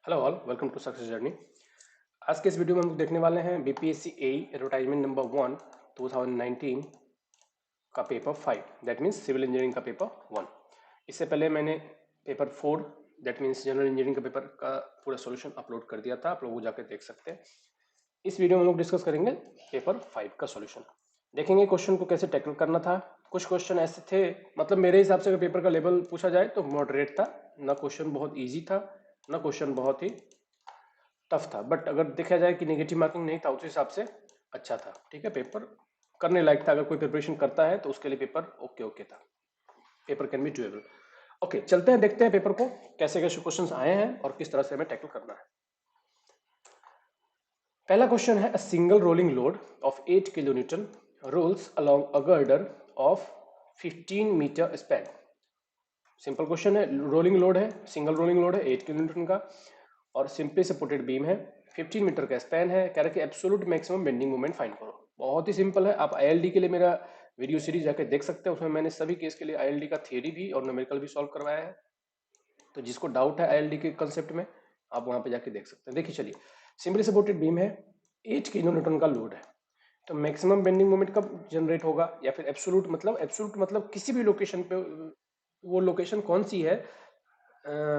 Hello all, welcome to success journey. आज के इस वीडियो में हम लोग देखने वाले हैं बीपीएससी ए एडवर्टाइजमेंट नंबर 1 2019 का paper 5, that means civil engineering का पेपर 1। इससे पहले मैंने paper 4 that means general engineering का पेपर का पूरा सॉल्यूशन अपलोड कर दिया था, आप लोग वो जाकर देख सकते हैं। इस वीडियो में हम लोग डिस्कस करेंगे पेपर 5 का सॉल्यूशन, देखेंगे क्वेश्चन को कैसे टैकल करना था। कुछ क्वेश्चन ऐसे थे, मतलब मेरे हिसाब से अगर पेपर का लेवल पूछा जाए तो मॉडरेट था, ना क्वेश्चन बहुत ईजी था ना क्वेश्चन बहुत ही टफ था, बट अगर देखा जाए कि नेगेटिव मार्किंग नहीं था उस हिसाब से अच्छा था। ठीक है, पेपर करने लायक था, अगर कोई प्रिपरेशन करता है तो उसके लिए पेपर ओके ओके था, paper can be doable. Okay, चलते हैं देखते हैं पेपर को कैसे कैसे क्वेश्चंस आए हैं और किस तरह से हमें टैकल करना है। पहला क्वेश्चन है, a single rolling load of 8 kilo newton rolls along a girder of 15 metre span. Simple question है, रोलिंग लोड है, सिंगल रोलिंग लोड है 8 किलो न्यूटन का और सिंपली सपोर्टेड बीम है, 15 मीटर का स्पैन है, कह रहा है कि absolute maximum bending moment find करो। बहुत ही सिंपल है, आप आईएलडी के लिए मेरा वीडियो सीरीज जाके देख सकते हैं, उसमें मैंने सभी केस के लिए आईएलडी का थ्योरी भी और न्यूमेरिकल भी सॉल्व करवाया है। तो जिसको डाउट है आईएलडी के कंसेप्ट में, आप वहां पे जाके देख सकते हैं। देखिए चलिए, सिंपली सपोर्टेड बीम है, 8 किलो न्यूटन का लोड है, तो मैक्सिमम बेंडिंग मोमेंट कब जनरेट होगा, या फिर एब्सोल्यूट मतलब किसी भी लोकेशन पे, वो लोकेशन कौन सी है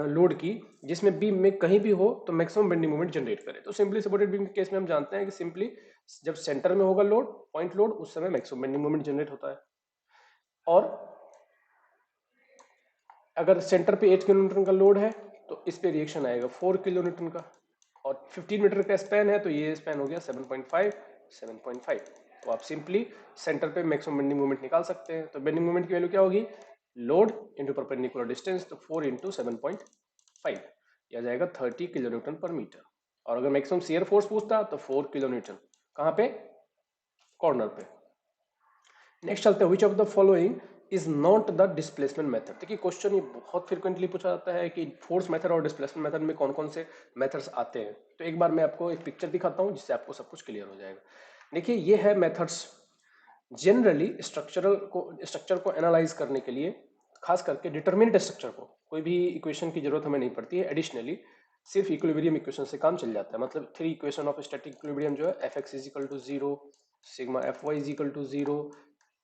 लोड की जिसमें बीम में कहीं भी हो तो मैक्सिमम बेंडिंग मोमेंट जनरेट करे। तो सिंपली सपोर्टेड बीम के केस में हम जानते हैं कि सिंपली जब सेंटर में होगा लोड, पॉइंट लोड, उस समय मैक्सिमम बेंडिंग मोमेंट जनरेट होता है। और अगर सेंटर पे 8 किलो न्यूटन का लोड है तो इस पे रिएक्शन आएगा 4 किलो न्यूटन का, और 15 मीटर का स्पैन है तो ये स्पैन हो गया 7.5 7.5। तो आप सिंपली सेंटर पे मैक्सिमम बेंडिंग मोमेंट निकाल सकते हैं। तो बेंडिंग मोमेंट की वैल्यू क्या होगी, लोड इंटू परपेंडिकुलर डिस्टेंस, तो 4 इंटू 7.5, यह आ जाएगा 30 किलो न्यूटन पर मीटर। और अगर मैक्सिमम शियर फोर्स पूछता तो 4 किलो न्यूटन, कहाँ पे, कॉर्नर पे। नेक्स्ट चलते हैं, विच of the following is not the displacement method. देखिए क्वेश्चन ये बहुत फ्रिक्वेंटली पूछा जाता है कि फोर्स मेथड और डिस्प्लेसमेंट मेथड में कौन कौन से मेथड्स आते हैं। तो एक बार मैं आपको एक पिक्चर दिखाता हूं जिससे आपको सब कुछ क्लियर हो जाएगा। देखिए ये है मेथड्स, जनरली स्ट्रक्चर को एनालाइज करने के लिए, खास करके डिटरमिनेट स्ट्रक्चर को, कोई भी इक्वेशन की जरूरत हमें नहीं पड़ती है। एडिशनली सिर्फ इक्विलिब्रियम इक्वेशन से काम चल जाता है, मतलब 3 इक्वेशन ऑफ स्टैटिक इक्विलिब्रियम जो है, F X is equal to zero, sigma F Y is equal to zero,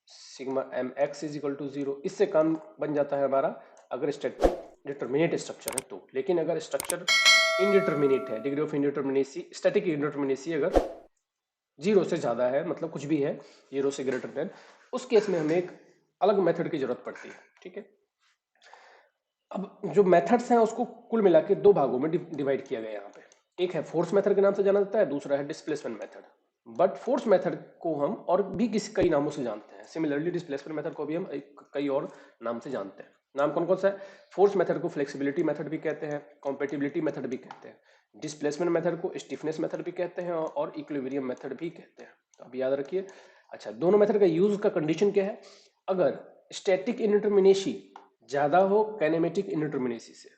sigma M X is equal to zero, इससे काम बन जाता है हमारा अगर स्टैटिक डिटरमिनेट स्ट्रक्चर है तो। लेकिन अगर स्ट्रक्चर इनडिटरमिनेट है, डिग्री ऑफ इनडिटरमिनेसी, स्टैटिक इनडिटरमिनेसी अगर जीरो से ज्यादा है, मतलब कुछ भी है जीरो से ग्रेटर देन, उस केस में हमें एक अलग मेथड की जरूरत पड़ती है। ठीक है, अब जो मेथड्स हैं उसको कुल मिला के दो भागों में डिवाइड किया गया है यहाँ पे। एक है फोर्स मेथड के नाम से जाना जाता है, दूसरा है displacement method. But force method को हम और भी किसी कई नामों से जानते हैं, सिमिलरली डिस्प्लेसमेंट मेथड को भी हम कई और नाम से जानते हैं। नाम कौन कौन सा है, फोर्स मेथड को फ्लेक्सिबिलिटी मेथड भी कहते हैं, कॉम्पेटिबिलिटी मेथड भी कहते हैं, डिस्प्लेसमेंट मेथड को स्टिफनेस मेथड भी कहते हैं और इक्विलिब्रियम मेथड भी कहते हैं। तो अब याद रखिए। अच्छा, दोनों मेथड का यूज का कंडीशन क्या है, अगर स्टैटिक इनडिटरमिनेसी ज्यादा हो काइनेमेटिक इनडिटरमिनेसी से,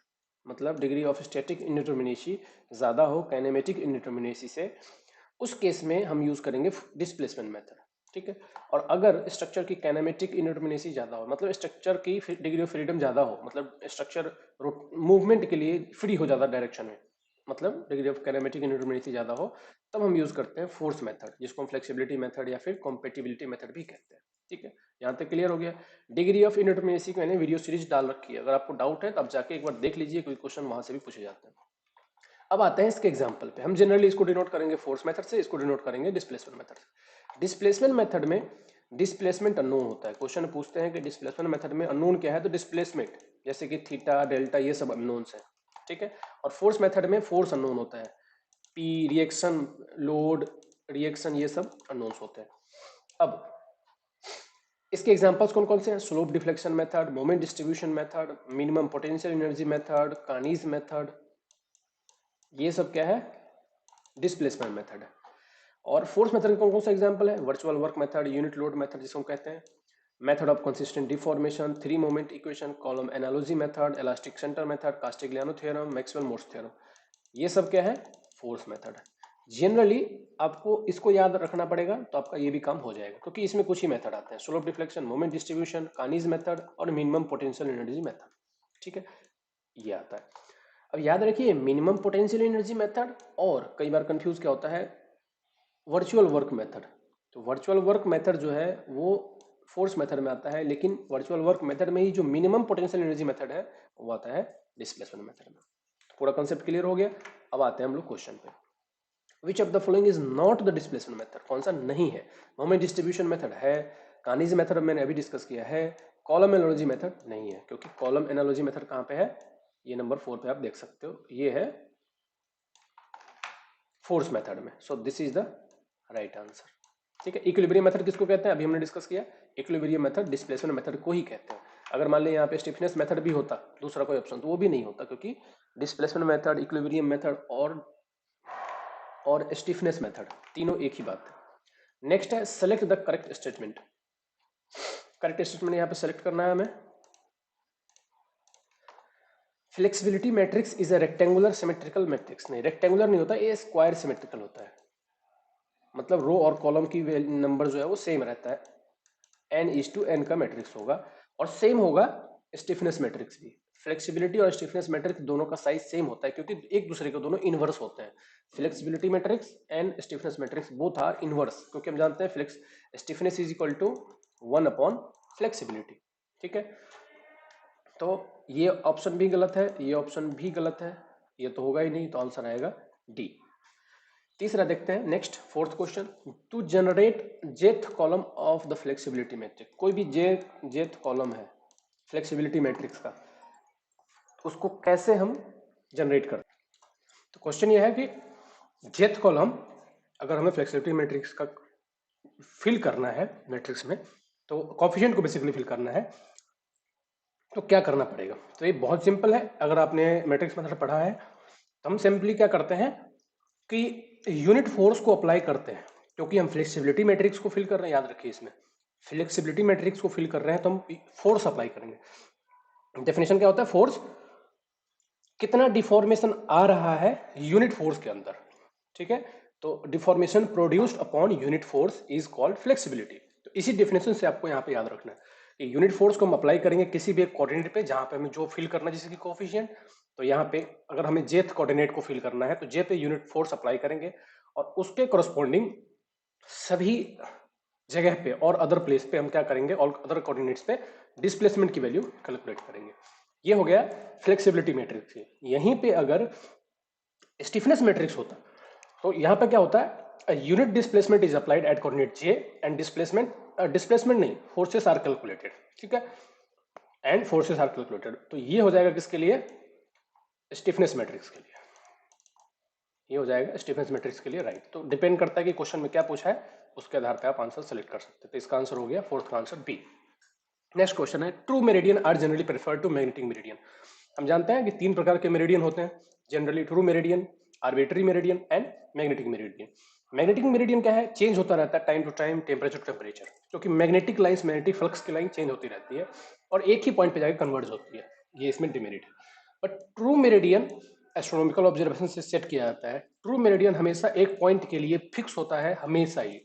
मतलब डिग्री ऑफ स्टैटिक इनडिटरमिनेसी ज्यादा हो काइनेमेटिक इनडिटरमिनेसी से, उस केस में हम यूज करेंगे डिस्प्लेसमेंट मेथड। ठीक है, और अगर स्ट्रक्चर की काइनेमेटिक इनडिटरमिनेसी ज्यादा हो, मतलब स्ट्रक्चर की डिग्री ऑफ फ्रीडम ज्यादा हो, मतलब स्ट्रक्चर मूवमेंट के लिए फ्री हो ज्यादा डायरेक्शन में, मतलब डिग्री ऑफ काइनेमेटिक इनडिटरमिनेसी ज्यादा हो, तब हम यूज करते हैं फोर्स मेथड, जिसको हम फ्लेक्सिबिलिटी मेथड या फिर कॉम्पेटिबिलिटी मेथड भी कहते हैं। ठीक है, यहाँ तक क्लियर हो गया। डिग्री ऑफ इनडिटरमिनेसी की मैंने वीडियो सीरीज डाल रखी है, अगर आपको डाउट है तो आप जाके एक बार देख लीजिए, कोई क्वेश्चन वहां से भी पूछे जाते हैं। अब आते हैं इसके एग्जाम्पल पे, हम जनरली इसको डिनोट करेंगे फोर्स मेथड से, इसको डिनोट करेंगे डिस्प्लेसमेंट मेथड से। डिस्प्लेसमेंट मेथड में डिस्प्लेसमेंट अननोन होता है, क्वेश्चन पूछते हैं कि डिस्प्लेसमेंट मेथड में अननोन क्या है, तो डिस्प्लेसमेंट जैसे कि थीटा डेल्टा ये सब अननोन्स है। ठीक है, और फोर्स मेथड में फोर्स अननोन होता है, पी, रिएक्शन, लोड, रिएक्शन, ये सब अननोन्स होते हैं। अब इसके एग्जांपल्स कौन कौन से हैं, slope deflection method, moment distribution method, minimum potential energy method, Kani's method, ये सब क्या है, डिस्प्लेसमेंट मेथड है। और फोर्स मेथड के कौन कौन सा एग्जांपल है, virtual work method, unit load method जिसको हम कहते हैं, method of consistent deformation, three moment equation, column analogy method, elastic centre method, Castigliano theorem, Maxwell Mohr's theorem, ये सब क्या है, फोर्स मेथड है। जनरली आपको इसको याद रखना पड़ेगा तो आपका ये भी काम हो जाएगा, क्योंकि इसमें कुछ ही मेथड आते हैं, slope deflection, moment distribution, Kani's method और मिनिमम पोटेंशियल एनर्जी मेथड। ठीक है, ये आता है। अब याद रखिए मिनिमम पोटेंशियल एनर्जी मेथड और कई बार कंफ्यूज क्या होता है वर्चुअल वर्क मेथड। तो वर्चुअल वर्क मेथड जो है वो फोर्स मेथड में आता है, लेकिन वर्चुअल वर्क मेथड में ही जो मिनिमम पोटेंशियल एनर्जी मेथड है वो आता है डिस्प्लेसमेंट मेथड में। पूरा कॉन्सेप्ट क्लियर हो गया। अब आते हैं हम लोग क्वेश्चन पे। विच of the following is not the displacement method, कौन सा नहीं है? मोमेंट डिस्ट्रीब्यूशन मेथड है, कानीज मेथड मैंने अभी डिस्कस किया है, कॉलम एनालॉजी मेथड नहीं है, क्योंकि कॉलम एनालॉजी मेथड कहां पे है? ये नंबर 4 पे आप देख सकते हो, ये है फोर्स मेथड में। So this is the right answer. ठीक है, इक्विलिब्रियम मेथड किसको कहते हैं? अभी हमने डिस्कस किया, इक्विलिब्रियम मेथड डिस्प्लेसमेंट मेथड को ही कहते हैं। अगर मान लें यहाँ पे स्टिफनेस मेथड भी होता दूसरा कोई ऑप्शन, तो वो भी नहीं होता, क्योंकि डिस्प्लेसमेंट मेथड, इक्विलिब्रियम मेथड और स्टिफनेस मेथड तीनों एक ही बात है। नेक्स्ट है select the correct statement. Correct statement यहाँ पे सेलेक्ट करना है हमें। Flexibility matrix is a rectangular symmetrical matrix. नहीं, रेक्टेंगुलर नहीं होता, ये स्क्वायर सिमेट्रिकल होता है। मतलब रो और कॉलम की नंबर जो है वो सेम रहता है, n:n का मैट्रिक्स होगा, और सेम होगा स्टिफनेस मैट्रिक्स भी। फ्लेक्सिबिलिटी और स्टिफनेस मैट्रिक्स दोनों का साइज सेम होता है, क्योंकि एक दूसरे के दोनों इनवर्स होते हैं। Flexibility matrix and stiffness matrix both are inverse, क्योंकि हम जानते हैं flex stiffness is equal to 1 upon flexibility. ठीक है, तो ये ऑप्शन भी गलत है, ये ऑप्शन भी गलत है, ये तो होगा ही नहीं, तो आंसर आएगा डी। तीसरा देखते हैं, next fourth question. To generate jth column of the flexibility matrix. कोई भी जेथ कॉलम है फ्लेक्सिबिलिटी मैट्रिक्स का, उसको कैसे हम जनरेट करते हैं? तो क्वेश्चन ये है कि जेथ कॉलम अगर हमें फ्लेक्सिबिलिटी मैट्रिक्स का फिल करना है मैट्रिक्स में, तो कॉफिशिएंट को बेसिकली फिल करना है, तो क्या करना पड़ेगा? तो ये बहुत सिंपल है। अगर आपने मैट्रिक्स मेथड पढ़ा है तो हम सिंपली क्या करते हैं कि यूनिट फोर्स को अप्लाई करते हैं, क्योंकि हम फ्लेक्सिबिलिटी मैट्रिक्स को फिल कर रहे हैं। याद रखिए, इसमें फ्लेक्सिबिलिटी मैट्रिक्स को फिल कर रहे हैं तो हम फोर्स अप्लाई करेंगे। डेफिनेशन क्या होता है? फोर्स, कितना डिफॉर्मेशन आ रहा है यूनिट फोर्स के अंदर। ठीक है, तो deformation produced upon unit force is called flexibility. तो इसी डेफिनेशन से आपको यहाँ पे याद रखना है कि यूनिट फोर्स को हम अप्लाई करेंगे किसी भी एक कोऑर्डिनेट पे जहां पे हमें जो फिल करना है, जैसे कि कोएफिशिएंट। तो यहाँ पे अगर हमें जेथ कोऑर्डिनेट को फिल करना है तो जे पे यूनिट फोर्स अप्लाई करेंगे, और उसके करस्पॉन्डिंग सभी जगह पे और अदर प्लेस पे हम क्या करेंगे, और अदर कोऑर्डिनेट्स पे डिस्प्लेसमेंट की वैल्यू कैलकुलेट करेंगे। ये हो गया फ्लेक्सिबिलिटी मैट्रिक्स। यहीं पे अगर स्टिफनेस मैट्रिक्स होता तो यहाँ पे क्या होता है, unit displacement is applied at coordinate J and displacement नहीं, फोर्सेस आर कैलकुलेटेड। ठीक है, एंड फोर्सेस आर कैलकुलेटेड। तो ये हो जाएगा किसके लिए? स्टिफनेस मैट्रिक्स के लिए। ये हो जाएगा स्टिफनेस मैट्रिक्स के लिए, राइट। तो डिपेंड करता है कि क्वेश्चन में क्या पूछा है, उसके आधार पे आप आंसर सेलेक्ट कर सकते हैं। तो इसका आंसर हो गया फोर्थ का आंसर बी। नेक्स्ट क्वेश्चन है, true meridian are generally prefer to magnetic meridian. हम जानते हैं कि 3 प्रकार के मेरिडियन होते हैं generally, true meridian, arbitrary meridian and magnetic meridian. Magnetic meridian क्या है? चेंज होता रहता है टाइम टू टाइम, टेम्परेचर, क्योंकि मैग्नेटिक लाइंस, मैग्नेटिक फ्लक्स की लाइन चेंज होती रहती है और एक ही पॉइंट पे जाकर कन्वर्ज होती है, ये इसमें डिमेरिट है। But true meridian astronomical observation से सेट किया जाता है। ट्रू मेरिडियन हमेशा एक पॉइंट के लिए फिक्स होता है, हमेशा ही,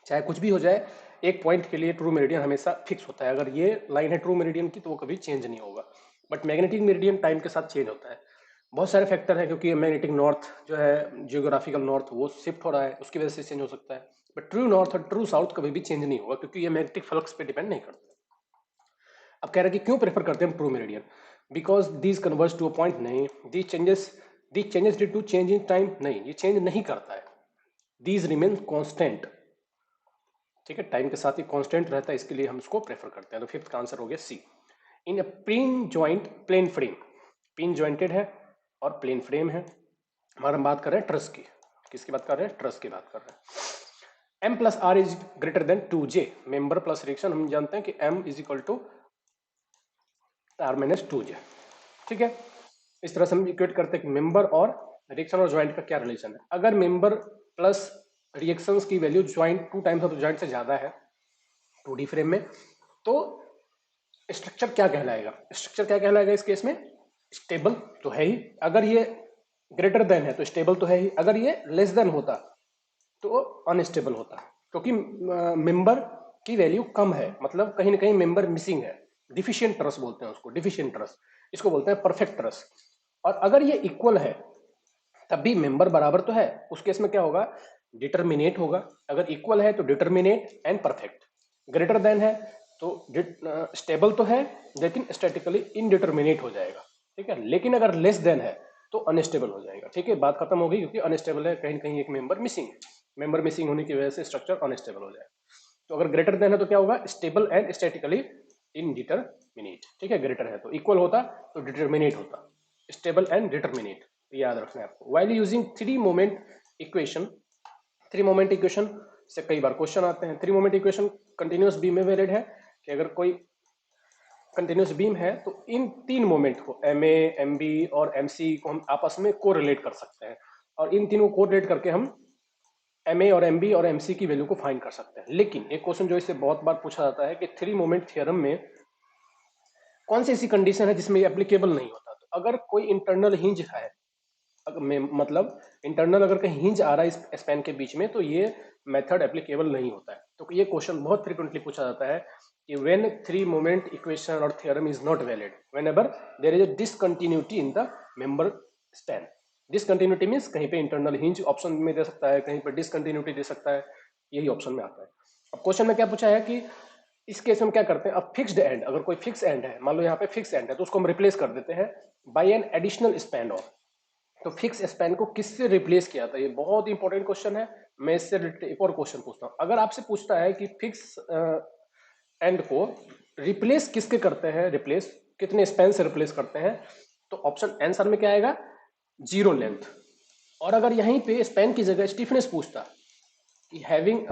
चाहे कुछ भी हो जाए, एक पॉइंट के लिए ट्रू मेरिडियन हमेशा फिक्स होता है। अगर ये लाइन है ट्रू मेरिडियन की तो वो कभी चेंज नहीं होगा। बट मैग्नेटिक मेरिडियन टाइम के साथ चेंज होता है। बहुत सारे फैक्टर है, क्योंकि मैग्नेटिक नॉर्थ जो है, जियोग्राफिकल नॉर्थ, वो शिफ्ट हो रहा है, उसकी वजह से चेंज हो सकता है। बट ट्रू नॉर्थ और ट्रू साउथ कभी भी चेंज नहीं होगा, क्योंकि ये मैग्नेटिक फ्लक्स पे डिपेंड नहीं करता। अब कह रहे हैं कि क्यों प्रेफर करते हैं true meridian? Because these converge to a point, नहीं। These changes due to change in time, नहीं, ये चेंज नहीं करता है। These remain constant. ठीक है, टाइम के साथ ही कांस्टेंट रहता है, इसके लिए हम इसको प्रेफर करते हैं। तो फिफ्थ का आंसर हो गया C. In a pin joint plane frame, pin jointed है और प्लेन फ्रेम है। हमारा हम बात कर रहे हैं ट्रस की, किसकी बात कर रहे हैं? ट्रस की बात कर रहे हैं। m plus R is greater than 2j, member plus reaction. हम जानते हैं कि m is equal to R minus 2j। ठीक है, इस तरह से हम इक्वेट करते हैं कि मेंबर और रिएक्शन और ज्वाइंट का क्या रिलेशन है। अगर मेंबर प्लस रिएक्शंस की value joint 2 times of joint से ज्यादा है 2D फ्रेम में, तो स्ट्रक्चर क्या कहलाएगा? स्ट्रक्चर क्या कहलाएगा इस केस में? स्टेबल तो है ही। अगर ये ग्रेटर देन है तो स्टेबल तो है ही। अगर ये लेस देन होता तो अनस्टेबल होता, क्योंकि मेंबर की वैल्यू कम है, मतलब कहीं ना कहीं मेंबर मिसिंग है। डिफिशिएंट ट्रस बोलते हैं उसको, डिफिशिएंट ट्रस। इसको बोलते हैं परफेक्ट ट्रस। और अगर ये इक्वल है तब भी मेंबर बराबर तो है, उस केस में क्या होगा, डिटर्मिनेट होगा। अगर इक्वल है तो determinate and perfect. Greater than है तो स्टेबल तो है लेकिन स्टैटिकली इनडिटर्मिनेट हो जाएगा, ठीक है। लेकिन अगर लेस देन है तो अनस्टेबल हो जाएगा, ठीक है। बात खत्म हो गई, क्योंकि अनस्टेबल है, कहीं कहीं एक मेंबर मिसिंग है, मेंबर मिसिंग होने की वजह से स्ट्रक्चर अनस्टेबल हो जाएगा। तो अगर ग्रेटर देन है तो क्या होगा, स्टेबल एंड स्टैटिकली इनडिटरमिनेट, ठीक है। ग्रेटर है तो इक्वल होता तो डिटर्मिनेट होता, स्टेबल एंड डिटर्मिनेट, याद रखना है आपको। While using three moment equation, three moment equation से कई बार क्वेश्चन आते हैं। Three moment equation continuous beam में वैलिड है कि अगर कोई कंटिन्यूअस बीम है तो इन तीन मोमेंट को एम ए, एम बी और एम सी को हम आपस में कोरिलेट कर सकते हैं, और इन तीनों को कोरिलेट करके हम एम ए और एम बी और एम सी की वैल्यू को फाइंड कर सकते हैं। लेकिन एक क्वेश्चन जो इससे बहुत बार पूछा जाता है कि थ्री मोमेंट थ्योरम में कौन सी ऐसी कंडीशन है जिसमें ये एप्लीकेबल नहीं होता। तो अगर कोई इंटरनल हिंज है, मतलब इंटरनल अगर कहीं हिंज आ रहा है इस स्पैन के बीच में, तो ये मेथड एप्लीकेबल नहीं होता है। तो ये क्वेश्चन बहुत फ्रीक्वेंटली पूछा जाता है कि व्हेन थ्री मोमेंट इक्वेशन और theorem is not valid whenever there is a discontinuity in the member span. Discontinuity means कहीं पे इंटरनल हिंज ऑप्शन में दे सकता है, कहीं पे डिसकंटिन्यूटी दे सकता है, यही ऑप्शन में आता है। अब क्वेश्चन में क्या पूछा है कि इस केस में क्या करते हैं, अब फिक्स्ड एंड, अगर कोई फिक्स एंड है, मान लो यहाँ पे फिक्स एंड है, तो उसको हम रिप्लेस कर देते हैं by an additional span of. तो फिक्स स्पैन को किससे रिप्लेस किया था, ये बहुत इंपॉर्टेंट क्वेश्चन है। मैं इससे एक और क्वेश्चन पूछता हूँ, अगर आपसे पूछता है कि फिक्स एंड को रिप्लेस किसके करते हैं, रिप्लेस कितने स्पैन से रिप्लेस करते हैं, तो ऑप्शन आंसर में क्या आएगा, जीरो लेंथ। और अगर यहीं पे स्पैन की जगह स्टिफनेस पूछता कि हैविंग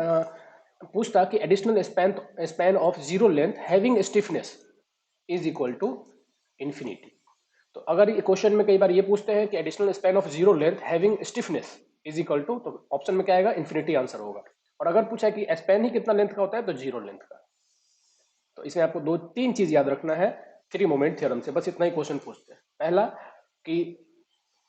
पूछता कि additional span of zero length having stiffness is equal to infinity. तो अगर ये क्वेश्चन में कई बार ये पूछते हैं कि additional span of zero length having stiffness is equal to, तो ऑप्शन में क्या आएगा, इन्फिनिटी आंसर होगा। और अगर पूछा है कि स्पैन ही कितना लेंथ का होता है, तो जीरो लेंथ का। तो इसमें आपको दो तीन चीज याद रखना है थ्री मोमेंट थ्योरम से, बस इतना ही क्वेश्चन पूछते हैं। पहला कि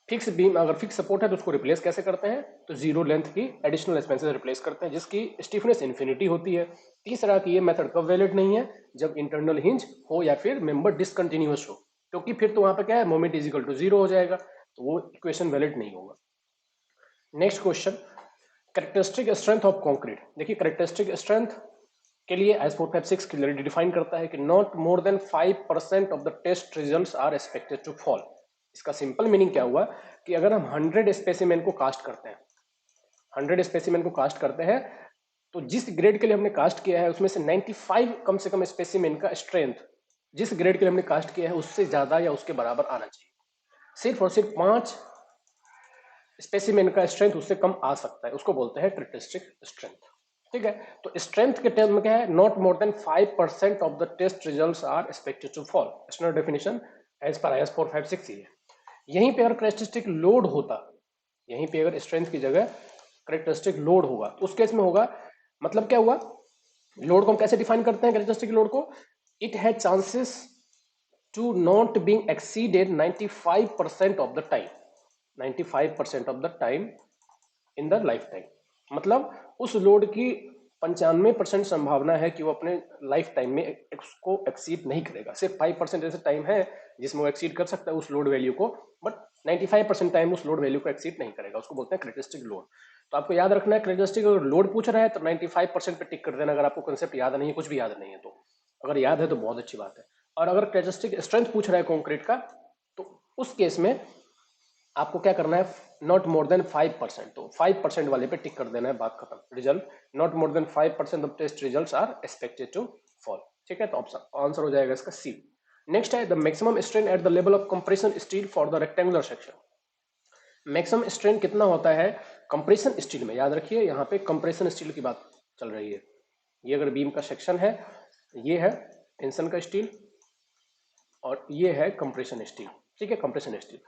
फिक्स बीम अगर फिक्स सपोर्ट है तो उसको रिप्लेस कैसे करते हैं, तो जीरो लेंथ की एडिशनल स्पैन से रिप्लेस करते हैं जिसकी स्टिफनेस इन्फिनिटी होती है। तीसरा कि ये मेथड कब वैलिड नहीं है, जब इंटरनल हिंज हो या फिर मेंबर डिसकंटिन्यूअस हो, क्योंकि फिर तो वहां पे क्या है, moment is equal to zero हो जाएगा, तो वो इक्वेशन वैलिड नहीं होगा। Next question, characteristic strength of concrete. देखिए कैरेक्टरिस्टिक स्ट्रेंथ के लिए एस 456 क्लियरली डिफाइन करता है कि not more than 5% of the test results are expected to fall. इसका सिंपल मीनिंग क्या हुआ कि अगर हम 100 स्पेसिमेन को कास्ट करते हैं, 100 स्पेसिमेन को कास्ट करते हैं, तो जिस ग्रेड के लिए हमने कास्ट किया है उसमें से 95 कम से कम स्पेसिमेन का स्ट्रेंथ जिस ग्रेड के लिए हमने कास्ट किया है उससे ज्यादा या उसके बराबर आना चाहिए। सिर्फ और सिर्फ 5 स्पेसिमेन का स्ट्रेंथ उससे कम आ सकता है, उसको बोलते हैं कैरेक्टरिस्टिक स्ट्रेंथ, ठीक है। तो स्ट्रेंथ के टर्म में क्या है, not more than 5% of the test results are expected to fall. Standard definition as per IS 456 ही है। यहीं पे अगर कैरेक्टरिस्टिक लोड होता, यहीं पे अगर स्ट्रेंथ की जगह कैरेक्टरिस्टिक लोड होगा तो उस केस में होगा, मतलब क्या हुआ, लोड को हम कैसे डिफाइन करते हैं कैरेक्टरिस्टिक लोड को, it has chances to not being exceeded 95% of the time, 95% of the time in the life time. मतलब उस लोड की 95% संभावना है कि वो अपने लाइफ टाइम में उसको एक्सीड नहीं करेगा। सिर्फ 5% ऐसे टाइम है जिसमें वो एक्सीड कर सकता है उस लोड वैल्यू को, बट 95% टाइम उस लोड वैल्यू को एक्सीड नहीं करेगा, उसको बोलते हैं कैरेक्टरिस्टिक लोड। तो आपको याद रखना है कैरेक्टरिस्टिक अगर लोड पूछ रहा है तो 95% पे टिक कर देना, अगर आपको कंसेप्ट याद नहीं है, कुछ भी याद नहीं है तो। अगर याद है तो बहुत अच्छी बात है। और अगर कैरेक्टरिस्टिक स्ट्रेंथ पूछ रहा है कॉन्क्रीट का, तो उस केस में आपको क्या करना है, नॉट मोर देन 5%, तो 5% वाले पे टिक कर देना है, बात खत्म। Result not more than 5% of test results are expected to fall, ठीक है। तो ऑप्शन आंसर हो जाएगा इसका सी। नेक्स्ट है the maximum strain at the level of compression steel for the rectangular section. Maximum strain कितना होता है कंप्रेशन स्टील में, याद रखिए यहाँ पे कंप्रेशन स्टील की बात चल रही है। ये अगर बीम का सेक्शन है, ये है टेंशन का स्टील और ये है कंप्रेशन स्टील, ठीक है, कंप्रेशन स्टील।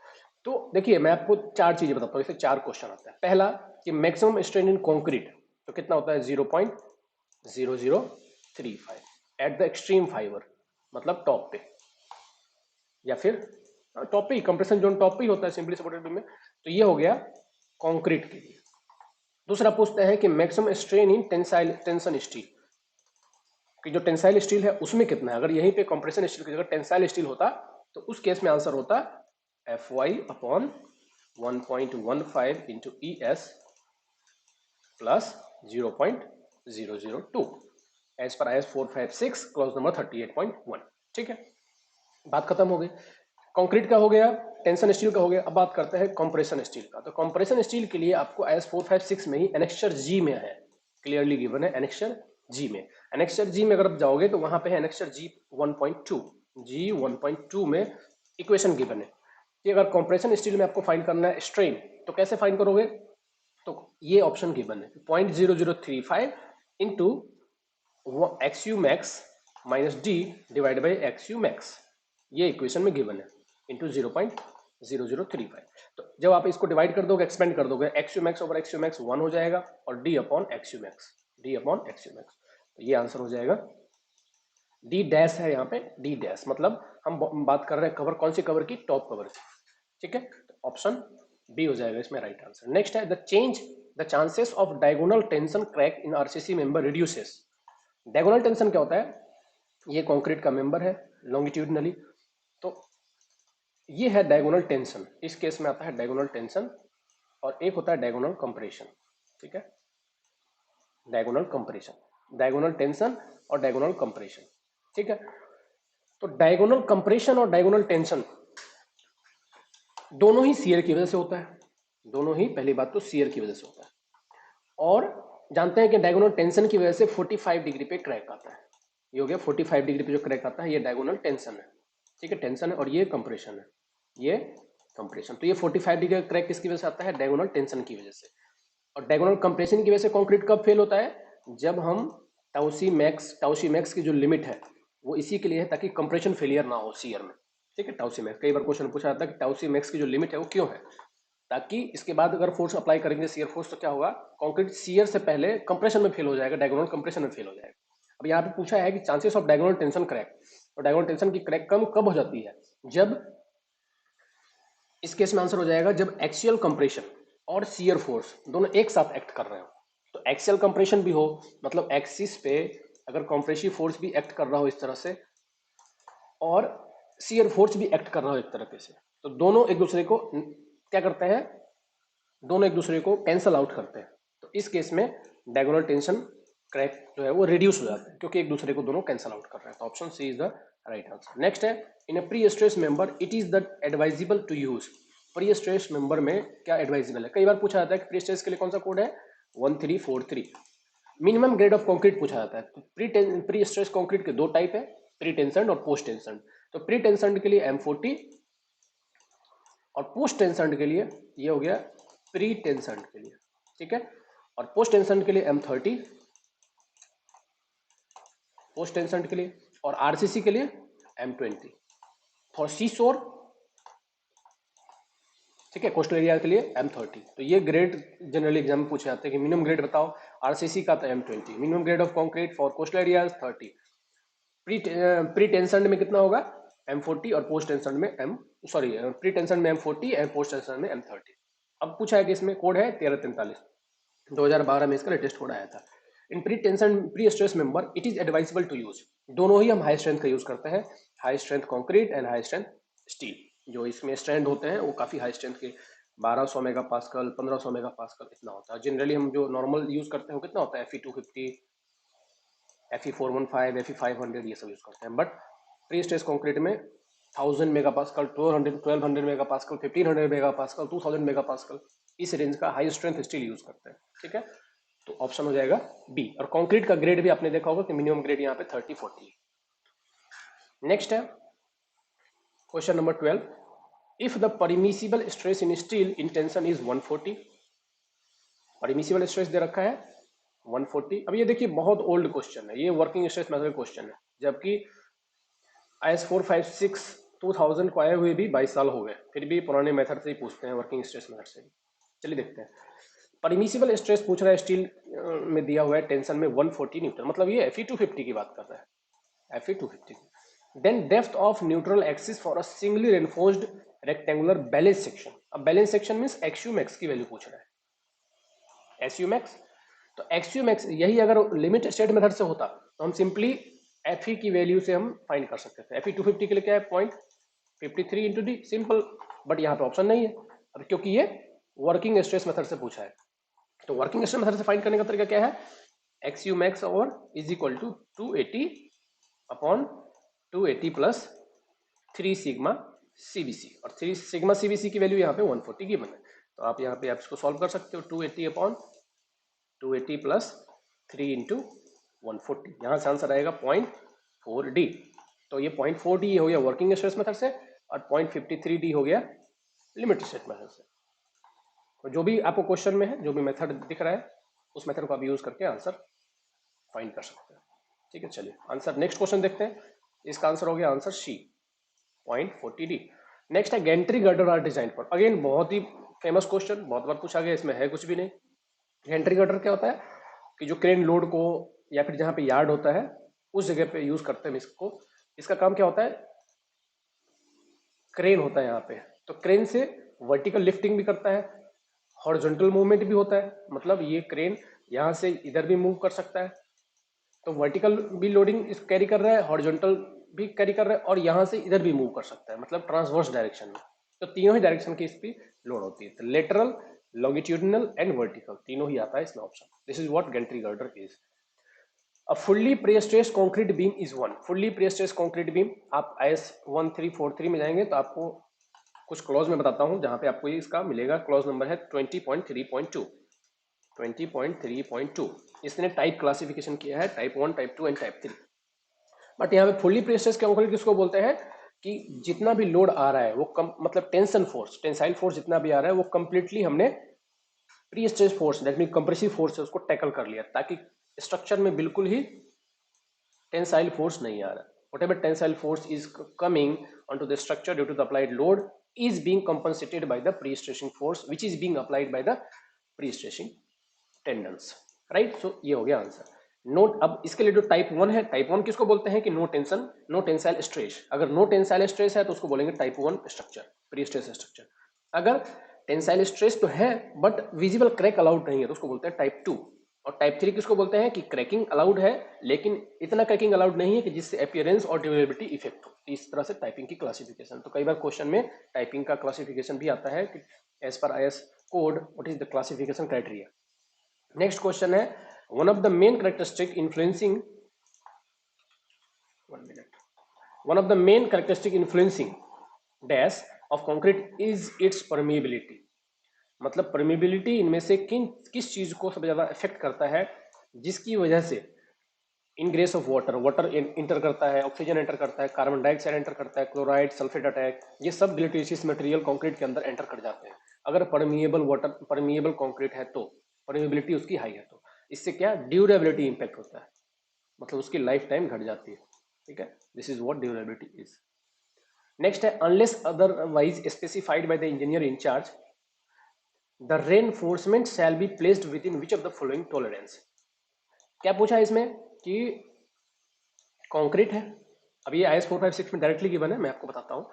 तो देखिए मैं आपको चार चीजें बताता हूँ, इससे चार क्वेश्चन आता है। पहला कि मैक्सिमम स्ट्रेन इन कंक्रीट तो कितना होता है, 0.0035 एट द एक्सट्रीम फाइबर, मतलब टॉप पे, या फिर टॉप पे ही, कंप्रेशन जोन टॉप पे ही होता है सिंपली सपोर्टेड बीम में। तो ये हो गया कंक्रीट के लिए। दूसरा पूछता है कि maximum strain in tensile tension steel, कि जो टेंसाइल स्टील है उसमें कितना है। अगर यहीं पे कंप्रेशन स्टील की जगह टेंसाइल स्टील होता तो उस केस में आंसर होता Fy upon 1.15 into ES plus 0.002 as per IS 456 clause number 38.1। ठीक है, बात खत्म हो गई। कंक्रीट का हो गया, टेंशन स्टील का हो गया। अब बात करते हैं कंप्रेशन स्टील का। तो कंप्रेशन स्टील के लिए आपको IS 456 में ही एनेक्सचर जी में है, क्लियरली गिवन है एनेक्सचर जी में। एनेक्सचर जी में अगर आप जाओगे तो वहां पे है एनेक्सचर जी 1.2, जी 1.2 में इक्वेशन गिवन है कि अगर कंप्रेशन स्टील में आपको फाइंड करना है स्ट्रेन, तो कैसे फाइंड करोगे? तो ये ऑप्शन गिवन है 0.0035 into XU max minus D divide by XU max, ये इक्वेशन में गिवन है, इंटू 0.0035। तो जब आप इसको डिवाइड कर दोगे, एक्सपेंड कर दोगे, XU max over XU max 1 हो जाएगा और D upon XU max, D upon XU max, तो ये आंसर हो जाएगा। D डैश है यहाँ पे, D डैश मतलब हम बात कर रहे हैं कवर, कौन सी कवर की? टॉप कवर की। ठीक है, ऑप्शन बी हो जाएगा इसमें राइट आंसर। नेक्स्ट है the chances of diagonal tension crack in RCC member reduces. Diagonal tension क्या होता है? ये कंक्रीट का मेंबर है लॉन्गिट्यूडनली, तो ये है डायगोनल टेंशन। इस केस में आता है डायगोनल टेंशन, और एक होता है डायगोनल कंप्रेशन। ठीक है, डायगोनल कंप्रेशन, डायगोनल टेंशन और डायगोनल कंप्रेशन। ठीक है, तो डायगोनल कंप्रेशन और डायगोनल टेंशन दोनों ही शियर की वजह से होता है, दोनों ही, पहली बात तो शियर की वजह से होता है। और जानते हैं कि डायगोनल टेंशन की वजह से 45 डिग्री पे क्रैक आता है। ये हो गया 45 डिग्री पे जो क्रैक आता है, ये डायगोनल टेंशन है। ठीक है, टेंशन है, और ये कंप्रेशन है, ये कंप्रेशन। तो ये 45 डिग्री का क्रैक किसकी वजह से आता है? डायगोनल टेंशन की वजह से। और डायगोनल कंप्रेशन की वजह से कंक्रीट कब फेल होता है? जब हम टाउसी मैक्स की जो लिमिट है वो इसी के लिए है ताकि कंप्रेशन फेलियर ना हो शियर में। ठीक है, टाउसी मैक्स, कई बार क्वेश्चन पूछा जाता है कि टाउसी मैक्स की जो लिमिट है वो क्यों है, ताकि इसके बाद अगर फोर्स अप्लाई करेंगे शियर फोर्स तो क्या होगा, कंक्रीट शियर से पहले कंप्रेशन में फेल हो जाएगा, डायगोनल कंप्रेशन में फेल हो जाएगा। अब यहाँ पे पूछा है कि chances of diagonal tension crack, और डायगोनल टेंशन की क्रैक कब हो जाती है? जब, इस केस में आंसर हो जाएगा जब एक्सियल कंप्रेशन और शियर फोर्स दोनों एक साथ एक्ट कर रहे हो। तो एक्सियल कंप्रेशन भी हो, मतलब एक्सिस पे अगर कंप्रेसिव फोर्स भी एक्ट कर रहा हो इस तरह से, और शियर फोर्स भी एक्ट कर रहा हो एक तरीके से, तो दोनों एक दूसरे को क्या करते हैं? दोनों एक दूसरे को कैंसल आउट करते हैं। तो इस केस में डायगोनल टेंशन क्रैक जो है वो रिड्यूस हो जाता है, क्योंकि एक दूसरे को दोनों कैंसल आउट कर रहे हैं। तो option C is the right answer. Next है in a pre stress member it is the advisable to use. Pre stress member में क्या एडवाइजेबल है? कई बार पूछा जाता है कि प्री स्ट्रेस के लिए कौन सा कोड है? 1343। मिनिमम ग्रेड ऑफ कंक्रीट पूछा जाता है। तो प्री स्ट्रेस कंक्रीट के दो टाइप है, प्री टेंशन और पोस्ट टेंशन। तो प्री टेंशन के लिए M40 और पोस्ट टेंशन के लिए ये हो गया प्री टेंशन के लिए। ठीक है, और पोस्ट टेंशन के लिए M30 पोस्ट टेंशन के लिए, और आरसीसी के लिए M20 फॉर सी शोर। ठीक है, कोस्टल एरिया के लिए M30। तो ये ग्रेड जनरली एग्जाम में पूछे जाते हैं कि मिनिमम ग्रेड बताओ, आरसीसी का तो M20, minimum grade of concrete for coastal area 30, pre tension में कितना होगा? M40, और पोस्ट टेंशन में प्री टेंशन में M40 और पोस्ट टेंशन में M30। अब पूछा है कि इसमें कोड है 1343, 2012 में इसका लेटेस्ट कोड आया था। In pre tension pre stress member it is advisable to use, दोनों ही हम हाई स्ट्रेंथ का यूज करते हैं, high strength concrete and high strength steel. जो इसमें स्ट्रैंड होते हैं वो काफी हाई स्ट्रेंथ के, 1200 मेगा पास्कल, 1500 मेगा पास्कल इतना होता है। जनरली हम जो नॉर्मल यूज करते हैं वो कितना होता है? Fe250, Fe415, Fe500 ये सब यूज करते हैं। बट प्री स्ट्रेस कंक्रीट में 1000 mega pascal, 1200 mega pascal, 1500 mega pascal, 2000 mega pascal, इस रेंज का हाई स्ट्रेंथ स्टील यूज करते हैं। ठीक है, तो ऑप्शन हो जाएगा बी। और कंक्रीट का ग्रेड भी आपने देखा होगा कि मिनिमम ग्रेड यहाँ पे 30-40। नेक्स्ट है question number 12, if the permissible stress in steel in tension is 140। Permissible stress दे रखा है 140। अब ये देखिए बहुत ओल्ड क्वेश्चन है, ये वर्किंग स्ट्रेस मेथड क्वेश्चन है, जबकि IS 456 2000 को आए हुए भी 22 साल हो गए, फिर भी पुराने मेथड से ही पूछते हैं, वर्किंग स्ट्रेस मेथड से ही। चलिए देखते हैं। परमिसिबल स्ट्रेस पूछ रहा है स्टील में, दिया हुआ है टेंशन में 140 न्यूटन, मतलब ये Fe250 की बात कर रहा है, Fe250। Then depth of neutral axis for a singly reinforced rectangular balance section. अब balance section means XU max की वैल्यू पूछ रहा है, SU मैक्स। तो XU मैक्स यही अगर लिमिट स्टेट मेथड से होता तो हम सिंपली Fe की वैल्यू से हम फाइंड कर सकते थे। Fe250 के लिए क्या है? 0.53 इंटू डी, सिंपल बट यहाँ पे ऑप्शन नहीं है, अब क्योंकि ये वर्किंग स्ट्रेस मेथड से पूछा है। तो वर्किंग स्ट्रेस मेथड से फाइंड करने का तरीका क्या है, एक्स यू मैक्स और is equal to 280 upon 280 plus 3 sigma CBC, और 3 सिग्मा सीबीसी की वैल्यू यहाँ पे 140 गिवन है। तो आप यहाँ पे आप इसको सॉल्व कर सकते हो, 280 अपॉन 280 प्लस 3 इंटू 140, यहाँ से आंसर आएगा 0.4D। तो ये 0.4D हो गया वर्किंग स्ट्रेस मेथड से, और 0.53D हो गया लिमिटेड स्ट्रेस मेथड से। तो जो भी आपको क्वेश्चन में है, जो भी मेथड दिख रहा है, उस मेथड को आप यूज करके आंसर फाइंड कर सकते हैं। ठीक है, चलिए आंसर नेक्स्ट क्वेश्चन देखते हैं। इसका आंसर हो गया आंसर सी, 0.40D। नेक्स्ट है gantry girder are design for, again बहुत ही फेमस क्वेश्चन, बहुत बार पूछा गया, इसमें है कुछ भी नहीं। गैंट्री गर्डर क्या होता है कि जो क्रेन लोड को या फिर जहां पे यार्ड होता है उस जगह पे यूज करते हैं इसको। इसका काम क्या होता है, क्रेन होता है यहाँ पे, तो क्रेन से वर्टिकल लिफ्टिंग भी करता है, हॉरिजॉन्टल मूवमेंट भी होता है, मतलब ये क्रेन यहाँ से इधर भी मूव कर सकता है, तो वर्टिकल भी लोडिंग इस कैरी कर रहा है, हॉरिजॉन्टल भी कैरी कर रहा है, और यहाँ से इधर भी मूव कर सकता है, मतलब ट्रांसवर्स डायरेक्शन में। तो तीनों ही डायरेक्शन की इस पे लोड होती है, तो लेटरल, लॉन्गिट्यूडिनल एंड वर्टिकल, तीनों ही आता है इसमें option. This is what Gentry girder is. A fully pre-stressed concrete beam is one. Fully pre-stressed concrete beam, आप IS 1343 में जाएंगे तो आपको कुछ क्लॉज में बताता हूं जहां पे आपको इसका मिलेगा। क्लॉज नंबर है 20.3.2, 20.3.2। इसने टाइप क्लासिफिकेशन किया है type 1, type 2 and type 3। But यहाँ पे फुल्ली प्रेस्ट्रेस्ड कंक्रीट किसको बोलते हैं कि जितना भी लोड आ रहा है वो मतलब टेंशन फोर्स, टेंसाइल फोर्स जितना भी आ रहा है वो कंप्लीटली हमने pre stress force that mean compressive force है उसको टैकल कर लिया, ताकि स्ट्रक्चर में बिल्कुल ही टेंसाइल फोर्स नहीं आ रहा। whatever tensile force is coming onto the structure due to the applied load is being compensated by the pre-stressing force which is being applied by the pre-stressing tendons, right? So ये हो गया answer. Note, अब इसके लिए जो type 1 है, type 1 किसको बोलते हैं कि no tension, no tensile stress. अगर नो टेंसाइल स्ट्रेस है तो उसको बोलेंगे type 1 structure, pre stress structure. अगर टेंसाइल स्ट्रेस तो है बट विजिबल क्रैक अलाउड नहीं है तो उसको बोलते हैं टाइप 2। और टाइप 3 किसको बोलते हैं कि क्रैकिंग अलाउड है लेकिन इतना क्रैकिंग अलाउड नहीं है कि जिससे अपीयरेंस और ड्यूरेबिलिटी इफेक्ट हो। इस तरह से टाइपिंग की क्लासिफिकेशन, तो कई बार क्वेश्चन में टाइपिंग का क्लासिफिकेशन भी आता है कि as per IS code what is the classification criteria. Next question है one of the main characteristic influencing, one of the main characteristic influencing dash of concrete is its permeability. मतलब permeability इनमें से किस चीज को सबसे ज्यादा इफेक्ट करता है जिसकी वजह से ingress of water, water enter करता है, ऑक्सीजन एंटर करता है, कार्बन डाइऑक्साइड एंटर करता है, क्लोराइड, सल्फेट अटैक, ये सब डिलीटेरियस मटेरियल कंक्रीट के अंदर एंटर कर जाते हैं। अगर परमिएबल वाटर, परमिएबल कंक्रीट है तो परमिएबिलिटी उसकी हाई है तो इससे क्या ड्यूरेबिलिटी इंपैक्ट होता है, मतलब उसकी लाइफ टाइम घट जाती है। ठीक है, this is what durability is. Next है unless otherwise specified by the engineer in charge the reinforcement shall be placed within which of the following tolerance. क्या पूछा है इसमें कि कंक्रीट है, अब ये IS 456 में डायरेक्टली गिवन है, मैं आपको बताता हूं।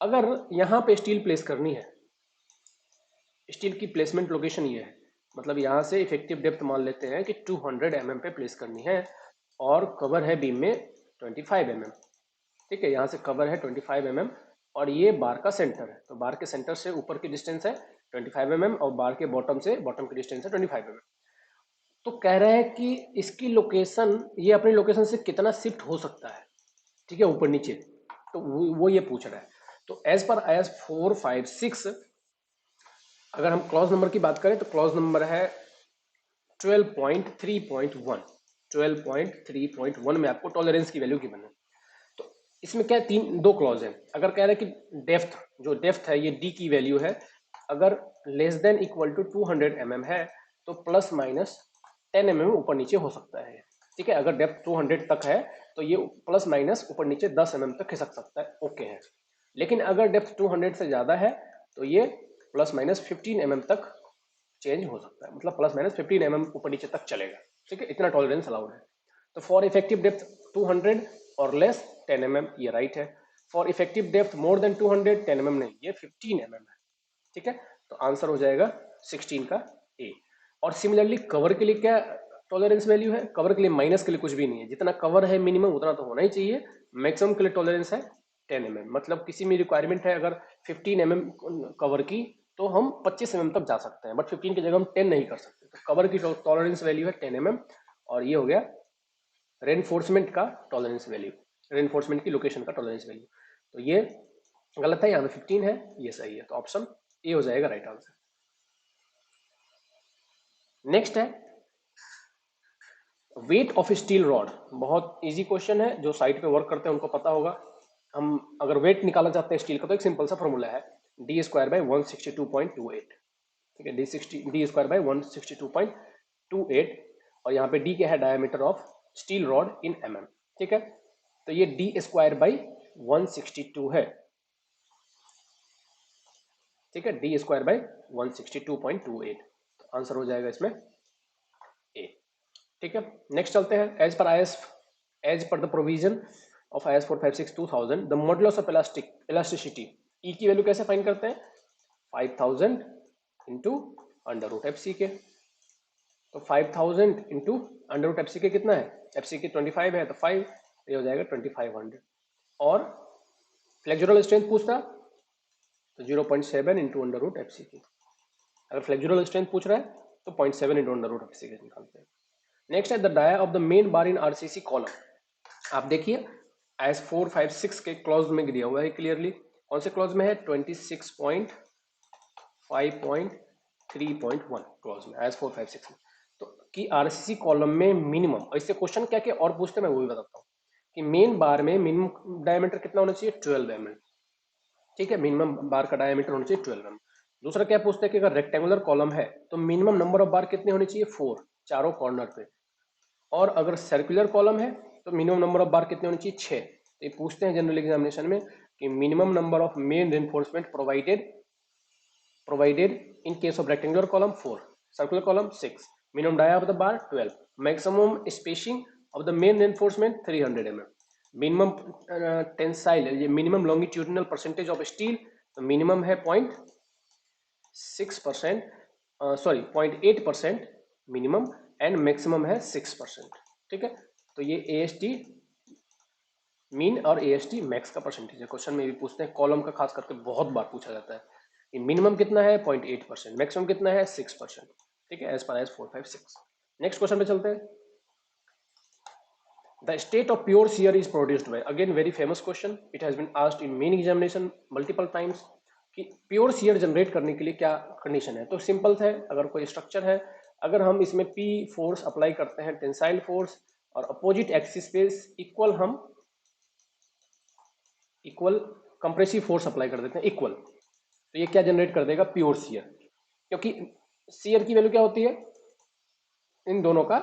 अगर यहां पे स्टील प्लेस करनी है, स्टील की प्लेसमेंट लोकेशन ये है, मतलब यहां से इफेक्टिव डेप्थ मान लेते हैं कि 200 mm पे प्लेस करनी है और कवर है बीम में 25 mm। ठीक है, यहां से कवर है 25 mm और ये बार का सेंटर है, तो बार के सेंटर से ऊपर की डिस्टेंस है 25 mm और बार के बॉटम से बॉटम की डिस्टेंस है 25 mm। तो कह रहे हैं कि इसकी लोकेशन, ये अपनी लोकेशन से कितना शिफ्ट हो सकता है, ठीक है, ऊपर नीचे, तो वो ये पूछ रहा है। तो एज पर IS 456 अगर हम क्लॉज नंबर की बात करें तो क्लॉज नंबर है 12.3.1, 12.3.1 में आपको टॉलरेंस की वैल्यू गिवन है। तो इसमें क्या है, दो क्लॉज है। अगर कह रहे हैं कि डेप्थ, जो डेप्थ है ये D की वैल्यू है, अगर less than equal to 200 mm है तो प्लस माइनस 10 mm ऊपर नीचे हो सकता है। ठीक है, अगर डेप्थ 200 तक है तो ये प्लस माइनस ऊपर नीचे 10 mm तक खिसक सकता है, ओके है। लेकिन अगर डेप्थ 200 से ज्यादा है तो ये प्लस माइनस 15 mm तक चेंज हो सकता है, मतलब प्लस माइनस 15 mm ऊपर नीचे तक चलेगा। ठीक है, इतना टॉलरेंस अलाउड है। तो फॉर इफेक्टिव डेप्थ 200 और लेस 10 mm ये राइट है। For effective depth more than 200 10 mm नहीं, ये 15 mm है। ठीक है, तो आंसर हो जाएगा 16 का ए। और सिमिलरली कवर के लिए क्या टॉलरेंस वैल्यू है, कवर के लिए माइनस के लिए कुछ भी नहीं है, जितना कवर है मिनिमम उतना तो होना ही चाहिए, मैक्सिमम के लिए टॉलरेंस है 10 mm, मतलब किसी में रिक्वायरमेंट है अगर 15 mm कवर की तो हम 25 mm तक जा सकते हैं, बट 15 की जगह हम 10 नहीं कर सकते। तो कवर की टॉलरेंस वैल्यू है 10 mm, और ये हो गया रेनफोर्समेंट का टॉलरेंस वैल्यू, रेनफोर्समेंट की लोकेशन का टॉलरेंस वैल्यू। तो ये गलत है, यहाँ पे 15 है, ये सही है, तो ऑप्शन ए हो जाएगा राइट आंसर। नेक्स्ट है वेट ऑफ स्टील रॉड। बहुत इजी क्वेश्चन है, जो साइट पे वर्क करते हैं उनको पता होगा। हम अगर वेट निकालना चाहते हैं स्टील का तो एक सिंपल सा फॉर्मूला है डी स्क्वायर बाई 162.28, ठीक है, डी स्क्वायर बाई 162.28, और यहाँ पे डी क्या है, diameter of steel rod in mm, ठीक है। तो ये डी स्क्वायर बाई 162 है, ठीक है, डी स्क्वायर बाई 162.28, तो आंसर हो जाएगा इसमें ए, ठीक है। नेक्स्ट चलते हैं, as per the provision of IS 456/2000 the modulus of elasticity, E की वैल्यू कैसे फाइंड करते हैं, 5000 into under root F C K. तो 5000 into under root F C K कितना है, एफ सी के 25 है तो 5, ये हो जाएगा 2500। और फ्लेक्सुरल स्ट्रेंथ पूछता तो 0.7 into under root F C K, अगर फ्लेक्सुरल स्ट्रेंथ पूछ रहा है तो 0.7 into under root F C K निकालते हैं। नेक्स्ट है the dia of the main bar in RCC column. आप देखिए IS 456 के क्लॉज में दिया हुआ है क्लियरली, कौन से क्लॉज में है, 26.5.3.1 क्लॉज में, IS 456 में। तो कि आरसीसी कॉलम में मिनिमम, और इससे क्वेश्चन क्या क्या और पूछते हैं मैं वो भी बताता हूँ, कि मेन बार में मिनिमम डायमीटर कितना होना चाहिए, 12 mm, ठीक है, मिनिमम बार का डायमीटर होना चाहिए 12 mm। दूसरा क्या पूछते हैं कि अगर रेक्टेंगुलर कॉलम है तो मिनिमम नंबर ऑफ बार कितने होने चाहिए, 4, चारों कॉर्नर पे। और अगर सर्कुलर कॉलम है तो मिनिमम नंबर ऑफ बार कितने होने चाहिए, 6। तो ये पूछते हैं जनरल एग्जामिनेशन में कि minimum number of main reinforcement provided in case of rectangular column 4, circular column 6, minimum dia of the bar 12, maximum spacing of the main reinforcement 300 mm, minimum tensile, ये minimum longitudinal percentage of steel, तो minimum है 0.6%, sorry 0.8% minimum, and maximum है 6%, ठीक है। तो ये AST mean और AST max का परसेंटेज है, क्वेश्चन में भी पूछते हैं, कॉलम का खास करके बहुत बार पूछा जाता है। मिनिमम कितना है 0.8%, मैक्सिमम कितना है 6%, ठीक है, as per as 456। Next question पे चलते हैं, the state of pure shear is produced by, again very famous question, it has been asked in main examination multiple times, कि प्योर सीयर जनरेट करने के लिए क्या कंडीशन है। तो सिंपल है, अगर कोई स्ट्रक्चर है, अगर हम इसमें P फोर्स अप्लाई करते हैं, टेंसाइल फोर्स, और अपोजिट एक्सिस पे इक्वल कंप्रेसिव फोर्स अप्लाई कर देते हैं इक्वल, तो ये क्या जनरेट कर देगा, प्योर सीयर। क्योंकि सीयर की वैल्यू क्या होती है इन दोनों का,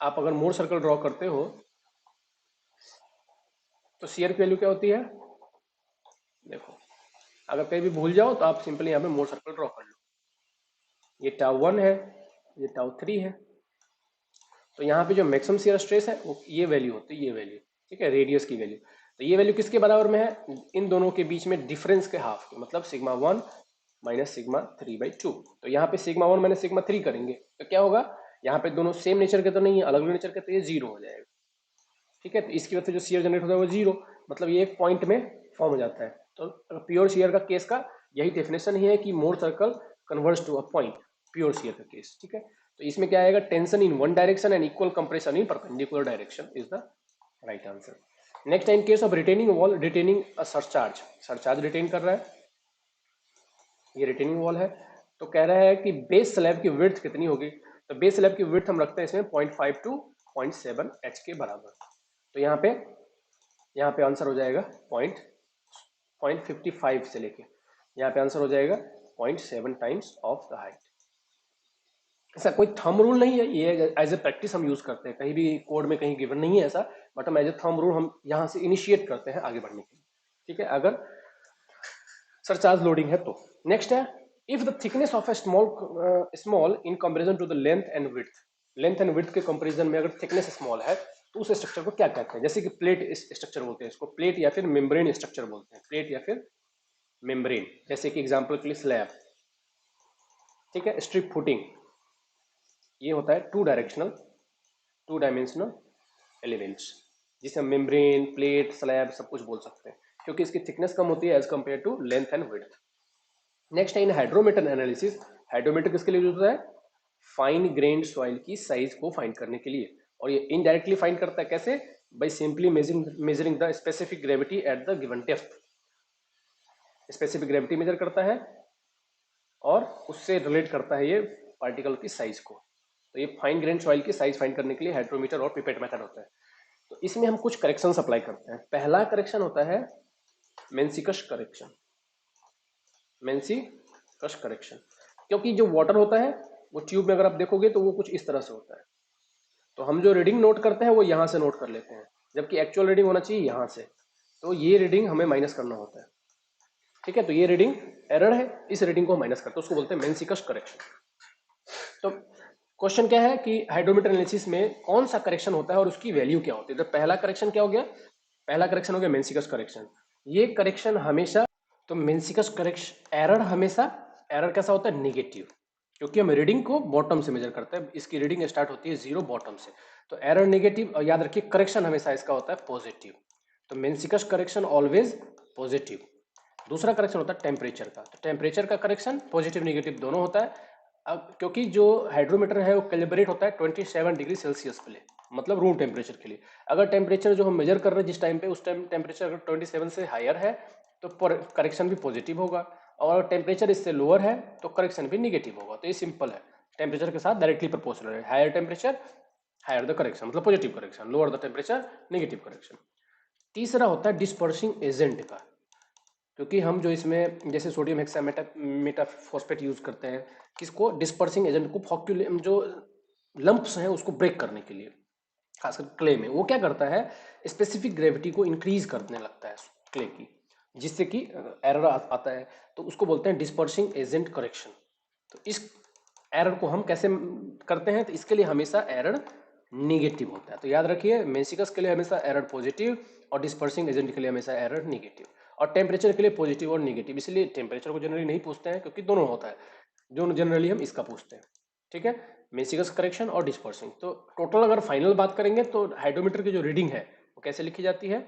आप अगर मोर सर्कल ड्रॉ करते हो तो सीयर की वैल्यू क्या होती है, देखो, अगर कहीं भी भूल जाओ तो आप सिंपली यहाँ पे मोर सर्कल ड्रॉ कर लो, ये τ1 है, ये τ3 है। तो यहाँ पे जो मैक्सिमम शियर स्ट्रेस है वो ये वैल्यू होती है, ये वैल्यू, ठीक है, रेडियस की वैल्यू। तो ये वैल्यू किसके बराबर में है, इन दोनों के बीच में डिफरेंस के हाफ के, मतलब σ1 माइनस σ3/2। तो यहाँ पे σ1 माइनस σ3 करेंगे तो क्या होगा, यहाँ पे दोनों सेम नेचर के तो नहीं है, अलग अलग नेचर के, तो ये 0 हो जाएगा, ठीक है। तो इसकी वजह से जो शियर जनरेट होता है वो 0, मतलब ये एक पॉइंट में फॉर्म हो जाता है। तो प्योर शियर का केस का यही डेफिनेशन ही है कि Mohr circle converts to a point, pure shear का केस, ठीक है। तो इसमें क्या आएगा, tension in one direction and equal compression in perpendicular direction is the right answer. Next in case of retaining wall, retaining a surcharge, surcharge retain कर रहा है, ये रिटेनिंग वॉल है। तो कह रहा है कि बेस स्लैब की विड्थ कितनी होगी, तो बेस स्लैब की विड्थ हम रखते हैं इसमें 0.5 to 0.7 h के बराबर। तो यहाँ पे आंसर हो जाएगा 0.55 से लेके यहाँ पे आंसर हो जाएगा 0.7 टाइम्स ऑफ द हाइट। ऐसा कोई थंब रूल नहीं है, ये एज ए प्रैक्टिस हम यूज करते हैं, कहीं भी कोड में कहीं गिवन नहीं है ऐसा, बट हम एज ए थंब रूल हम यहाँ से इनिशिएट करते हैं आगे बढ़ने के लिए, ठीक है, अगर सरचार्ज लोडिंग है तो। नेक्स्ट है, if the thickness of a small in comparison to the length and width के कंपेरिजन में अगर थिकनेस स्मॉल है तो उस स्ट्रक्चर को क्या कहते हैं, जैसे कि प्लेट स्ट्रक्चर बोलते हैं इसको, प्लेट या फिर मेम्ब्रेन स्ट्रक्चर बोलते हैं, प्लेट या फिर मेम्ब्रेन, जैसे कि एग्जांपल के लिए स्लैब, ठीक है, स्ट्रिप फुटिंग, ये होता है टू डायमेंशनल एलिमेंट्स, जिसे हम मेम्ब्रेन, प्लेट, स्लैब सब कुछ बोल सकते हैं, क्योंकि इसकी थिकनेस कम होती है as compare to length and width. Next है इन हाइड्रोमीटर एनालिसिस। हाइड्रोमीटर किसके लिए यूज होता है? फाइन ग्रेन्ड सॉइल की साइज को फाइंड करने के लिए, और ये इनडायरेक्टली फाइंड करता है कैसे? By simply measuring the specific gravity at the given depth. Specific gravity measure करता है और उससे रिलेट करता है ये पार्टिकल की साइज को। तो ये फाइन ग्रेन सॉइल की साइज फाइंड करने के लिए हाइड्रोमीटर और पिपेट मेथड होता है। तो इसमें हम कुछ करेक्शन अप्लाई करते हैं। पहला करेक्शन होता है मेंसिकस करेक्शन। मेंसिकस करेक्शन, क्योंकि जो वाटर होता है वो ट्यूब में अगर आप देखोगे तो वो कुछ इस तरह से होता है, तो हम जो रीडिंग नोट करते हैं वो यहाँ से नोट कर लेते हैं, जबकि एक्चुअल रीडिंग होना चाहिए यहाँ से। तो ये रीडिंग हमें माइनस करना होता है, ठीक है। तो ये रीडिंग एरर है, इस रीडिंग को माइनस करते हैं, उसको बोलते हैं मेंसिकस करेक्शन। तो क्वेश्चन क्या है कि हाइड्रोमीटर एनालिसिस में कौन सा करेक्शन होता है और उसकी वैल्यू क्या होती है। तो पहला करेक्शन क्या हो गया? पहला करेक्शन हो गया मेंसिकस करेक्शन। ये करेक्शन हमेशा, तो मेंसिकस करेक्शन एरर हमेशा, एरर कैसा होता है? नेगेटिव, क्योंकि हम रीडिंग को बॉटम से मेजर करते हैं, इसकी रीडिंग स्टार्ट होती है 0 बॉटम से। तो एरर नेगेटिव, और याद रखिए करेक्शन हमेशा इसका होता है पॉजिटिव। तो मेंसिकस करेक्शन ऑलवेज पॉजिटिव। दूसरा करेक्शन होता है टेम्परेचर का। तो टेम्परेचर का करेक्शन पॉजिटिव नेगेटिव दोनों होता है। अब क्योंकि जो हाइड्रोमीटर है वो कैलिब्रेट होता है 27 डिग्री सेल्सियस पे, मतलब रूम टेम्परेचर के लिए। अगर टेम्परेचर जो हम मेजर कर रहे हैं जिस टाइम पे, उस टाइम टेम्परेचर अगर 27 से हायर है तो करेक्शन भी पॉजिटिव होगा, और टेम्परेचर इससे लोअर है तो करेक्शन भी निगेटिव होगा। तो ये सिंपल है, टेम्परेचर के साथ डायरेक्टली प्रोपोर्शनल है। Higher temperature higher the correction, मतलब positive correction, lower the temperature negative correction. तीसरा होता है डिस्पर्सिंग एजेंट का, क्योंकि हम जो इसमें जैसे सोडियम हेक्सामेटाफॉस्फेट यूज करते हैं, किसको? डिस्पर्सिंग एजेंट को, फॉक्यूलेम जो लंप्स हैं उसको ब्रेक करने के लिए, खासकर क्ले में। वो क्या करता है? स्पेसिफिक ग्रेविटी को इंक्रीज करने लगता है क्ले की, जिससे कि एरर आता है। तो उसको बोलते हैं डिस्पर्सिंग एजेंट करेक्शन। तो इस एरर को हम कैसे करते हैं? तो इसके लिए हमेशा एरर निगेटिव होता है। तो याद रखिए मेंसिकस के लिए हमेशा एरर पॉजिटिव, और डिस्पर्सिंग एजेंट के लिए हमेशा एरर निगेटिव, और टेम्परेचर के लिए पॉजिटिव और निगेटिव। इसलिए टेम्परेचर को जनरली नहीं पूछते हैं क्योंकि दोनों होता है, जो जनरली हम इसका पूछते हैं, ठीक है। मेंसिकस करेक्शन और डिस्पर्सिंग। तो टोटल अगर फाइनल बात करेंगे तो हाइड्रोमीटर की जो रीडिंग है वो कैसे लिखी जाती है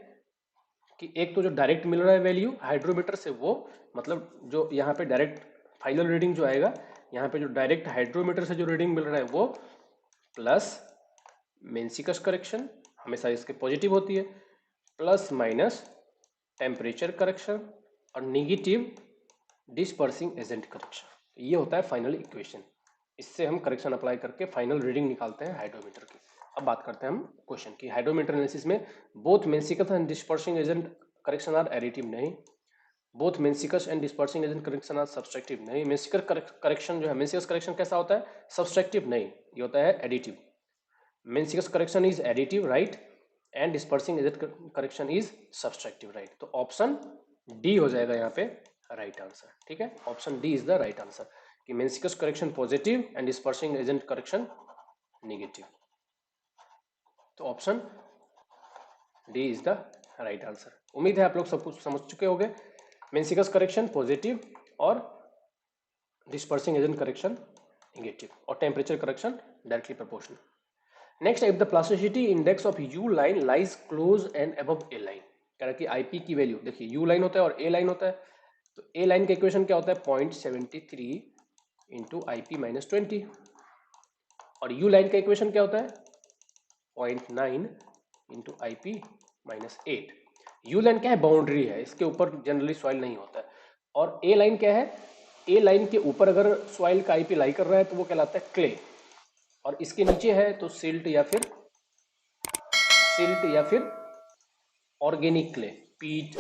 कि एक तो जो डायरेक्ट मिल रहा है वैल्यू हाइड्रोमीटर से, वो मतलब जो यहाँ पे डायरेक्ट फाइनल रीडिंग जो आएगा, यहाँ पे जो डायरेक्ट हाइड्रोमीटर से जो रीडिंग मिल रहा है वो, प्लस मेंसिकस करेक्शन हमेशा इसके पॉजिटिव होती है, प्लस माइनस टेम्परेचर करेक्शन, और निगेटिव डिस्पर्सिंग एजेंट करेक्शन। ये होता है फाइनल इक्वेशन। इससे हम करेक्शन अप्लाई करके फाइनल रीडिंग निकालते हैं हाइड्रोमीटर की। अब बात करते हैं हम क्वेश्चन की। हाइड्रोमीटर एनालिसिस में both meniscus and dispersing agent correction are additive, नहीं। Both meniscus and dispersing agent correction are subtractive, नहीं। मेंसिकस करेक्शन जो है, मेंसिकस करेक्शन कैसा होता है? सब्सट्रैक्टिव, नहीं, ये होता है additive. Meniscus correction is additive, right, and dispersing agent correction is subtractive, right. तो ऑप्शन डी हो जाएगा यहाँ पे राइट आंसर, ठीक है। Option D is the right answer कि meniscus correction positive and dispersing agent correction negative. तो option D is the right answer. उम्मीद है आप लोग सब कुछ समझ चुके होंगे। मेंसिकस करेक्शन पॉजिटिव और डिस्पर्सिंग एजेंट करेक्शन नेगेटिव, और temperature correction directly proportional. Next, if the plasticity index of you line lies close and above A line. कह रहा है कि आईपी की वैल्यू, देखिए यू लाइन होता है और ए लाइन होता है। तो ए लाइन का इक्वेशन क्या होता है? 0.73 इंटू आई पी माइनस 20, और यू लाइन का इक्वेशन क्या होता है? 0.9 into I P minus 8। You line क्या है? बाउंड्री है, इसके ऊपर जनरली सॉइल नहीं होता है। और ए लाइन क्या है? ए लाइन के ऊपर अगर सॉइल का आईपी लाई कर रहा है तो वो कहलाता है क्ले, और इसके नीचे है तो सिल्ट या फिर ऑर्गेनिक क्ले, पीट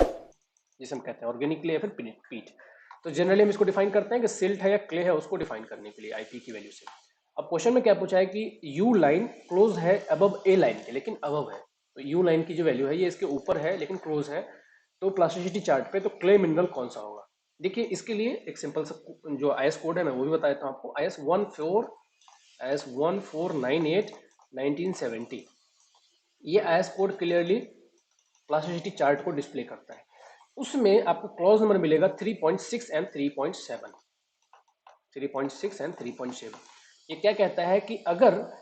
जिसे हम कहते हैं, ऑर्गेनिक क्ले या फिर पीट। तो जनरली हम इसको डिफाइन करते हैं कि सिल्ट है या क्ले है, उसको डिफाइन करने के लिए आईपी की वैल्यू से। अब क्वेश्चन में क्या पूछा है कि यू लाइन क्लोज है अबव ए लाइन के, लेकिन अबव है। तो यू लाइन की जो वैल्यू है ये इसके ऊपर है लेकिन क्लोज है, तो प्लास्टिसिटी चार्ट पे तो क्ले मिनरल कौन सा होगा? देखिए इसके लिए एक सिंपल सा जो आईएस कोड है मैं वो भी बता देता हूँ आपको। आईएस 1498 1970, ये IS code clearly plasticity chart को डिस्प्ले करता है। उसमें आपको क्लॉज नंबर मिलेगा 3.6 एंड 3.7। 3.6 एंड 3.7 ये क्या कहता है कि अगर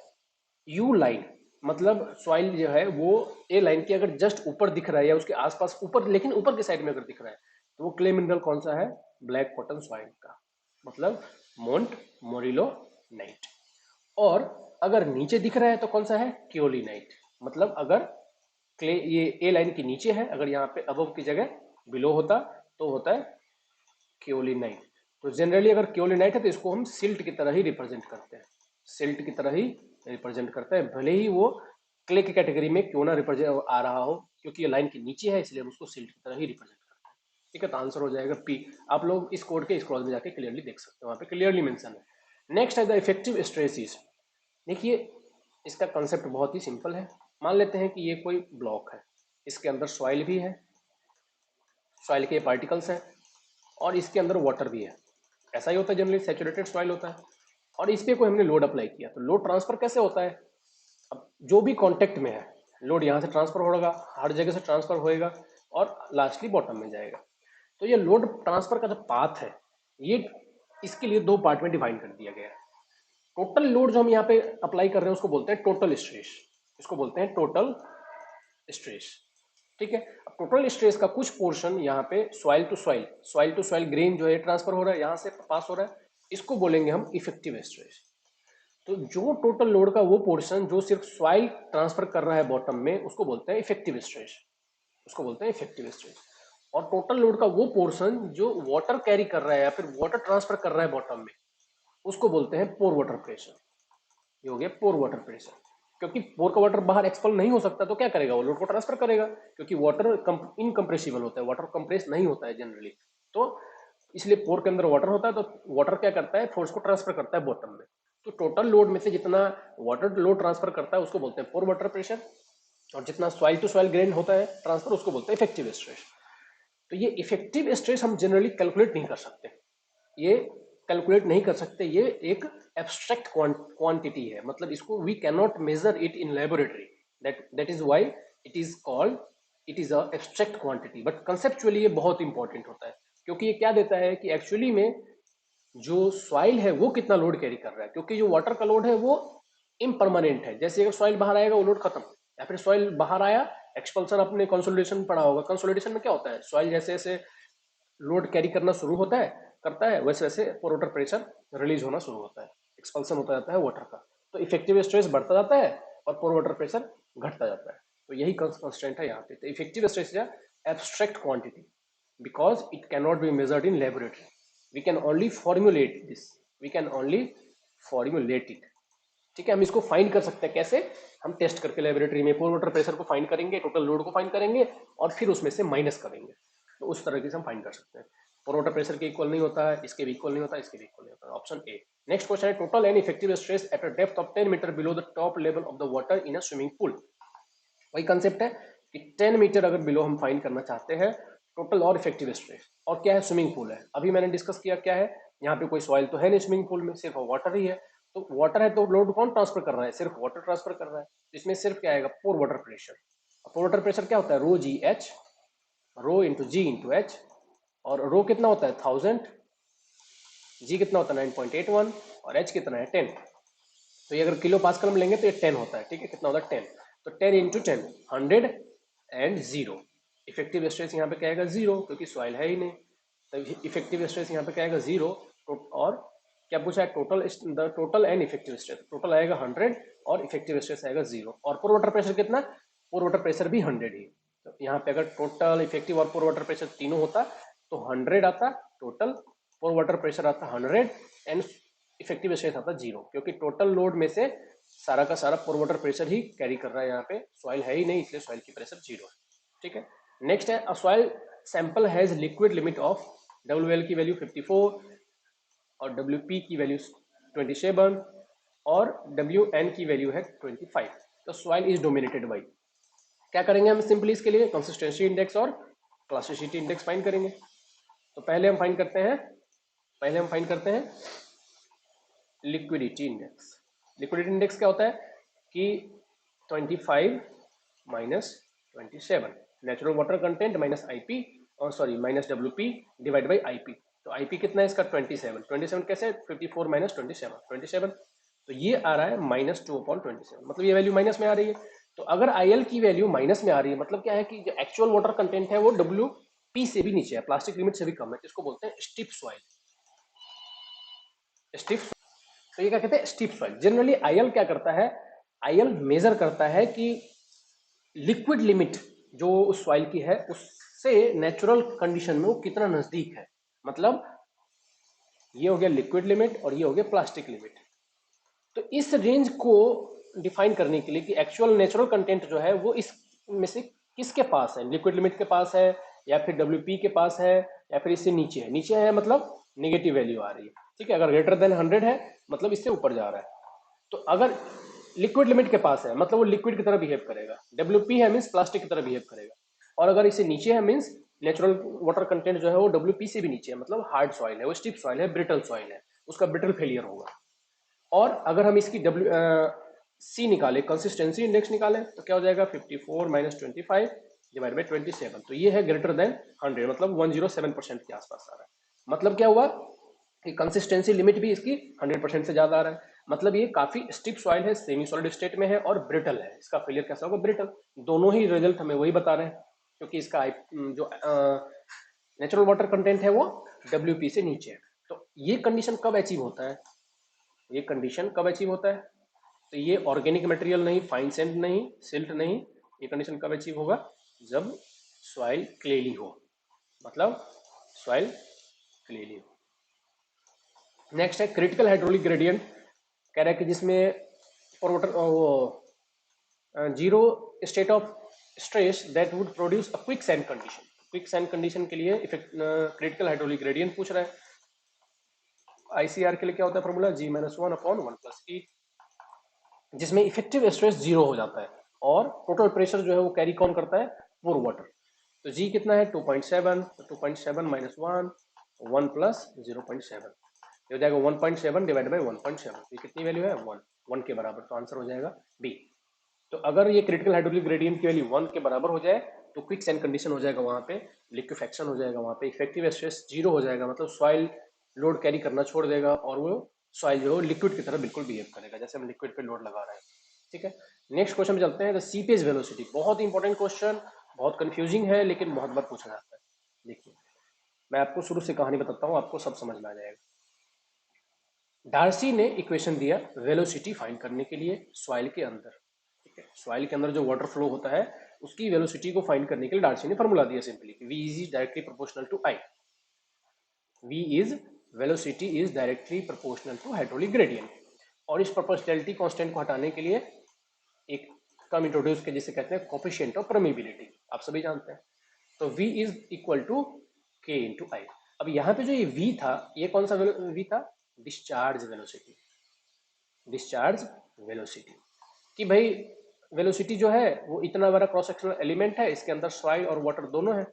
यू लाइन मतलब सॉइल जो है वो ए लाइन के अगर जस्ट ऊपर दिख रहा है या उसके आसपास ऊपर, लेकिन ऊपर की साइड में अगर दिख रहा है तो वो क्ले मिनरल कौन सा है? ब्लैक कॉटन सॉइल का, मतलब मोंट मोरिलो नाइट। और अगर नीचे दिख रहा है तो कौन सा है? क्योलिनाइट। मतलब अगर क्ले ये ए लाइन के नीचे है, अगर यहाँ पे अबव की जगह बिलो होता तो होता है क्योलिनाइट। तो जनरली अगर क्योलिनाइट है तो इसको हम सिल्ट की तरह ही रिप्रेजेंट करते हैं, सिल्ट की तरह ही रिप्रेजेंट करते हैं, भले ही वो क्ले की कैटेगरी में क्यों ना रिप्रेजेंट आ रहा हो, क्योंकि ये लाइन के नीचे है इसलिए हम उसको सिल्ट की तरह ही रिप्रेजेंट करते हैं। ठीक है, तो आंसर हो जाएगा पी। आप लोग इस कोड के इस क्लॉज में जाके क्लियरली देख सकते हो, वहाँ पे क्लियरली मेंशन है। नेक्स्ट है द इफेक्टिव स्ट्रेसिस। देखिए इसका कंसेप्ट बहुत ही सिंपल है। मान लेते हैं कि ये कोई ब्लॉक है, इसके अंदर सॉइल भी है, सॉइल के पार्टिकल्स हैं, और इसके अंदर वाटर भी है। ऐसा ही होता है जनरली, सैचुरेटेड सॉइल होता है। और इस पे कोई हमने लोड अप्लाई किया, तो लोड ट्रांसफर कैसे होता है? अब जो भी कांटेक्ट में है लोड यहाँ से ट्रांसफर होगा, हर जगह से ट्रांसफर होएगा और लास्टली बॉटम में जाएगा। तो ये लोड ट्रांसफर का जो पाथ है ये इसके लिए दो पार्ट में डिवाइड कर दिया गया है। टोटल लोड जो हम यहाँ पे अप्लाई कर रहे हैं उसको बोलते हैं टोटल स्ट्रेस, इसको बोलते हैं टोटल स्ट्रेस। ठीक है, अब टोटल स्ट्रेस का कुछ पोर्शन यहाँ पे सॉइल टू सॉइल ग्रेन जो है ट्रांसफर हो रहा है, यहाँ से पास हो रहा है, इसको बोलेंगे हम इफेक्टिव स्ट्रेस। तो जो टोटल लोड का वो पोर्शन जो सिर्फ सॉइल ट्रांसफर कर रहा है बॉटम में, उसको बोलते हैं इफेक्टिव स्ट्रेस, उसको बोलते हैं इफेक्टिव स्ट्रेस। और टोटल लोड का वो पोर्शन जो वाटर कैरी कर रहा है या फिर वाटर ट्रांसफर कर रहा है बॉटम में, उसको बोलते हैं पोर वाटर प्रेशर। ये हो गया पोर वाटर प्रेशर। क्योंकि पोर का वाटर बाहर एक्सपल नहीं हो सकता तो क्या करेगा? वो लोड को ट्रांसफर करेगा, क्योंकि वाटर इनकम्प्रेसिबल होता है, वाटर कंप्रेस नहीं होता है जनरली। तो इसलिए पोर के अंदर वाटर होता है, तो वाटर क्या करता है? फोर्स को ट्रांसफर करता है बॉटम में। तो टोटल लोड में से जितना वाटर लोड ट्रांसफर करता है उसको बोलते हैं पोर वाटर प्रेशर, और जितना सॉइल टू सॉइल ग्रेन होता है ट्रांसफर उसको बोलते हैं इफेक्टिव स्ट्रेस। तो ये इफेक्टिव स्ट्रेस हम जनरली कैलकुलेट नहीं कर सकते, ये कैलकुलेट नहीं कर सकते, ये एक एब्स्ट्रैक्ट क्वांटिटी है, मतलब इसको we can not measure it in laboratory, that is why it is called, it is a abstract quantity. But conceptually ये बहुत इंपॉर्टेंट होता है, क्योंकि ये क्या देता है कि एक्चुअली में जो सॉइल है वो कितना लोड कैरी कर रहा है, क्योंकि जो वाटर का लोड है वो इम्परमानेंट है। जैसे अगर सॉइल बाहर आएगा वो लोड खत्म, या फिर सॉइल बाहर आया, एक्सपल्सन अपने कंसोलिडेशन पढ़ा होगा, कंसोलिडेशन में क्या होता है? सॉइल जैसे जैसे लोड कैरी करना शुरू होता है करता है वैसे वैसे पोर वाटर प्रेशर रिलीज होना शुरू होता है, एक्सपल्सन होता जाता है वाटर का, तो इफेक्टिव स्ट्रेस बढ़ता जाता है और पोर वाटर प्रेशर घटता जाता है। तो यही कंस्टेंट है यहाँ पे। तो effective stress is abstract quantity because it can not be measured in laboratory, we can only formulate this, we can only formulate it. ठीक है, हम इसको फाइंड कर सकते हैं कैसे? हम टेस्ट करके लेबोरेटरी में पोर वाटर प्रेशर को फाइंड करेंगे, टोटल लोड को फाइंड करेंगे और फिर उसमें से माइनस करेंगे, तो उस तरह से हम फाइंड कर सकते हैं। पोर वाटर प्रेशर के इक्वल नहीं होता है, इसके भी इक्वल नहीं होता है, इसके भी इक्वल नहीं होता है। Option A. नेक्स्ट क्वेश्चन है total and effective stress at a depth of 10 metre below the top level of the water in a swimming pool. वही कंसेप्ट है कि 10 मीटर अगर बिलो हम फाइंड करना चाहते हैं टोटल और इफेक्टिव स्ट्रेस, और क्या है? स्विमिंग पूल है। अभी मैंने डिस्कस किया क्या है, यहाँ पे कोई सॉइल तो है नहीं स्विमिंग पूल में, सिर्फ वाटर ही है। तो वाटर है तो लोड कौन ट्रांसफर कर रहा है? सिर्फ वाटर ट्रांसफर कर रहा है, इसमें सिर्फ क्या आएगा? पोर वाटर प्रेशर। पोर वाटर प्रेशर क्या होता है? रो जी एच, रो इंटू जी इंटू एच, और रो कितना होता है? 1000, जी कितना होता है? 9.81, और एच कितना है? 10। तो ये अगर किलो पास्कल में लेंगे तो ये 10 होता है। ठीक है, कितना होता है? 10। तो 10 इंटू 10 100 एंड 0। इफेक्टिव स्ट्रेस यहाँ पे क्या आएगा? 0, क्योंकि सॉइल है ही नहीं। तो इफेक्टिव स्ट्रेस यहाँ पे क्या आएगा? 0। और क्या पूछा है? The total and effective stress, total आएगा 100 और इफेक्टिव स्ट्रेस आएगा 0। और पोर वाटर प्रेशर कितना? पोर वाटर प्रेशर भी 100 ही। तो यहाँ पे अगर टोटल इफेक्टिव और पोर वाटर प्रेशर तीनों होता तो 100 आता टोटल, पोर वाटर प्रेशर आता 100 एंड इफेक्टिव स्ट्रेस आता 0, क्योंकि टोटल लोड में से सारा का सारा पोर वाटर प्रेशर ही कैरी कर रहा है, यहाँ पे सॉइल है ही नहीं इसलिए सॉइल की प्रेशर 0 है। ठीक है, नेक्स्ट है अ soil sample has liquid limit of WL की वैल्यू 54 और WP की वैल्यू 27 और WN की वैल्यू है 25। तो सॉइल इज डोमिनेटेड बाई, क्या करेंगे हम सिंपली इसके लिए? कंसिस्टेंसी इंडेक्स और प्लास्टिसिटी इंडेक्स फाइंड करेंगे। तो पहले हम फाइंड करते हैं लिक्विडिटी इंडेक्स। लिक्विडिटी इंडेक्स क्या होता है कि 25 minus 27, natural water content minus IP, और sorry minus WP divide by IP. तो आईपी कितना है इसका? 27। 27 कैसे? 54 माइनस 27, 27। तो ये आ रहा है -2/27, मतलब ये वैल्यू माइनस में आ रही है। तो अगर IL की वैल्यू माइनस में आ रही है, मतलब क्या है कि जो एक्चुअल वाटर कंटेंट है वो WP से भी नीचे है, प्लास्टिक लिमिट से भी कम है, इसको बोलते हैं स्टिफ सॉइल। स्टिफ, तो ये क्या कहते हैं, स्टिफ सॉइल। जनरली IL क्या करता है, IL मेजर करता है कि लिक्विड लिमिट जो उस सॉइल की है उससे नेचुरल कंडीशन में वो कितना नजदीक है। मतलब ये हो गया लिक्विड लिमिट और ये हो गया प्लास्टिक लिमिट। तो इस रेंज को डिफाइन करने के लिए कि एक्चुअल नेचुरल कंटेंट जो है वो इस में से किसके पास है, लिक्विड लिमिट के पास है या फिर WP के पास है या फिर इससे नीचे है। नीचे है मतलब नेगेटिव वैल्यू आ रही है, ठीक है। अगर ग्रेटर देन 100 है मतलब इससे ऊपर जा रहा है। तो अगर लिक्विड लिमिट के पास है मतलब वो लिक्विड की तरह बिहेव करेगा, WP है मीन्स प्लास्टिक की तरह बिहेव करेगा। और अगर इससे नीचे है मीन्स नेचुरल वाटर कंटेंट जो है वो WP से भी नीचे है, मतलब हार्ड सॉइल है, वो स्टिफ सॉइल है, ब्रिटल सॉइल है, उसका ब्रिटल फेलियर होगा। और अगर हम इसकी C निकाले, कंसिस्टेंसी इंडेक्स निकालें, तो क्या हो जाएगा 54 - 25 डिवाइड बाई 27। तो ये है ग्रेटर देन 100, मतलब 107% के आसपास आ रहा है। मतलब क्या हुआ कि कंसिस्टेंसी लिमिट भी इसकी 100% से ज्यादा आ रहा है। मतलब ये काफी स्टिफ सॉइल है, सेमी सॉलिड स्टेट में है और ब्रिटल है। इसका फेलियर कैसा होगा, ब्रिटल। दोनों ही रिजल्ट हमें वही बता रहे हैं, क्योंकि इसका जो नेचुरल वाटर कंटेंट है वो WP से नीचे है। तो ये कंडीशन कब अचीव होता है, ये कंडीशन कब अचीव होता है, तो ये ऑर्गेनिक मटेरियल नहीं, फाइन सैंड नहीं, सिल्ट नहीं, ये कंडीशन कब अचीव होगा, जब सॉइल क्लेली हो, मतलब सॉइल क्लेली हो। नेक्स्ट है क्रिटिकल हाइड्रोलिक ग्रेडियंट। कह रहा है कि जिसमें फॉर वाटर वो zero state of stress that would produce a quick sand condition. Quick sand condition के लिए इफेक्ट क्रिटिकल हाइड्रोलिक ग्रेडियंट पूछ रहा है। ICR के लिए क्या होता है फॉर्मूला, G-1/1 + E, जिसमें इफेक्टिव स्ट्रेस जीरो हो जाता है और टोटल प्रेशर जो है वो कैरी कौन करता है, पोर वाटर। तो G कितना है 2.7, तो 2.7 - 1 1 + 0.7, ये हो जाएगा 1.7 डिवाइड बाई 1.7। ये कितनी वैल्यू है, 1 के बराबर। तो आंसर हो जाएगा B। तो अगर ये क्रिटिकल हाइड्रोलिक ग्रेडियंट की वैल्यू 1 के बराबर हो जाए तो क्विक सैंड कंडीशन हो जाएगा, वहां पे लिक्विफेक्शन हो जाएगा, वहां पे इफेक्टिव स्ट्रेस जीरो हो जाएगा, मतलब सॉइल लोड कैरी करना छोड़ देगा और वो सॉइल जो है लिक्विड की तरह बिल्कुल बिहेव करेगा, जैसे हम लिक्विड पे लोड लगा रहे हैं, ठीक है। नेक्स्ट क्वेश्चन में चलते हैं, द सीपेज वेलोसिटी। बहुत इंपॉर्टेंट क्वेश्चन, बहुत कंफ्यूजिंग है लेकिन बहुत बार पूछा जाता है। देखिए मैं आपको शुरू से कहानी बताता हूँ, आपको सब समझ में आ जाएगा। डार्सी ने इक्वेशन दिया वेलोसिटी फाइंड करने के लिए सॉइल के अंदर, ठीक है। सॉइल के अंदर जो वाटर फ्लो होता है उसकी वेलोसिटी को फाइंड करने के लिए डार्सी ने फॉर्मूला दिया simply, V is directly proportional to I। V is velocity is directly proportional to hydraulic gradient. और इस प्रोपोर्शनैलिटी कांस्टेंट को हटाने के लिए एक टर्म इंट्रोड्यूस किया जिसे कहते हैं कोफिशिएंट ऑफ परमेबिलिटी, आप सभी जानते हैं। तो V is equal to K into I। अब यहाँ पे जो ये V था, ये कौन सा V था, डिस्चार्ज वेलोसिटी। डिस्चार्ज वेलोसिटी कि भाई वेलोसिटी जो है वो इतना बड़ा क्रॉस सेक्शनल एलिमेंट है, इसके अंदर सॉइल और वाटर दोनों है,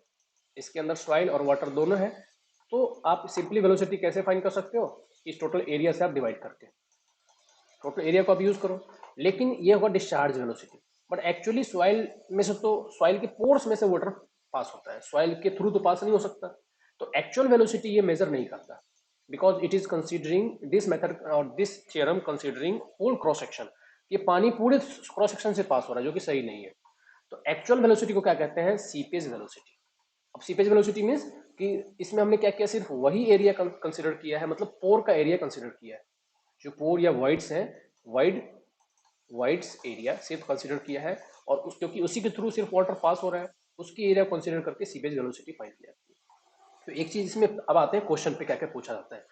इसके अंदर सॉइल और वाटर दोनों है। तो आप सिंपली वेलोसिटी कैसे फाइंड कर सकते हो, इस टोटल एरिया से आप डिवाइड करके टोटल एरिया को आप यूज करो। लेकिन ये होगा discharge velocity, but actually soil में से तो सॉइल के पोर्स में से वाटर पास होता है, सॉइल के थ्रू तो पास नहीं हो सकता। तो एक्चुअल वेलोसिटी ये मेजर नहीं करता, because it is considering this method और this theorem considering whole cross section. ये पानी पूरे क्रॉस सेक्शन से पास हो रहा है जो कि सही नहीं है। तो एक्चुअल वेलोसिटी को क्या कहते हैं, सीपेज वेलोसिटी। अब सीपेज वेलोसिटी मीन्स कि इसमें हमने क्या किया, सिर्फ वही एरिया कंसिडर किया है, मतलब पोर का एरिया कंसिडर किया है। जो पोर या वाइड्स हैं, वाइड वाइड्स एरिया सिर्फ कंसिडर किया है, और क्योंकि उसी के थ्रू सिर्फ वाटर पास हो रहा है, उसकी एरिया कंसिडर करके सीपेज वेलोसिटी फाइंड किया जाती है। तो एक चीज इसमें अब आते हैं क्वेश्चन पे क्या क्या पूछा जाता है।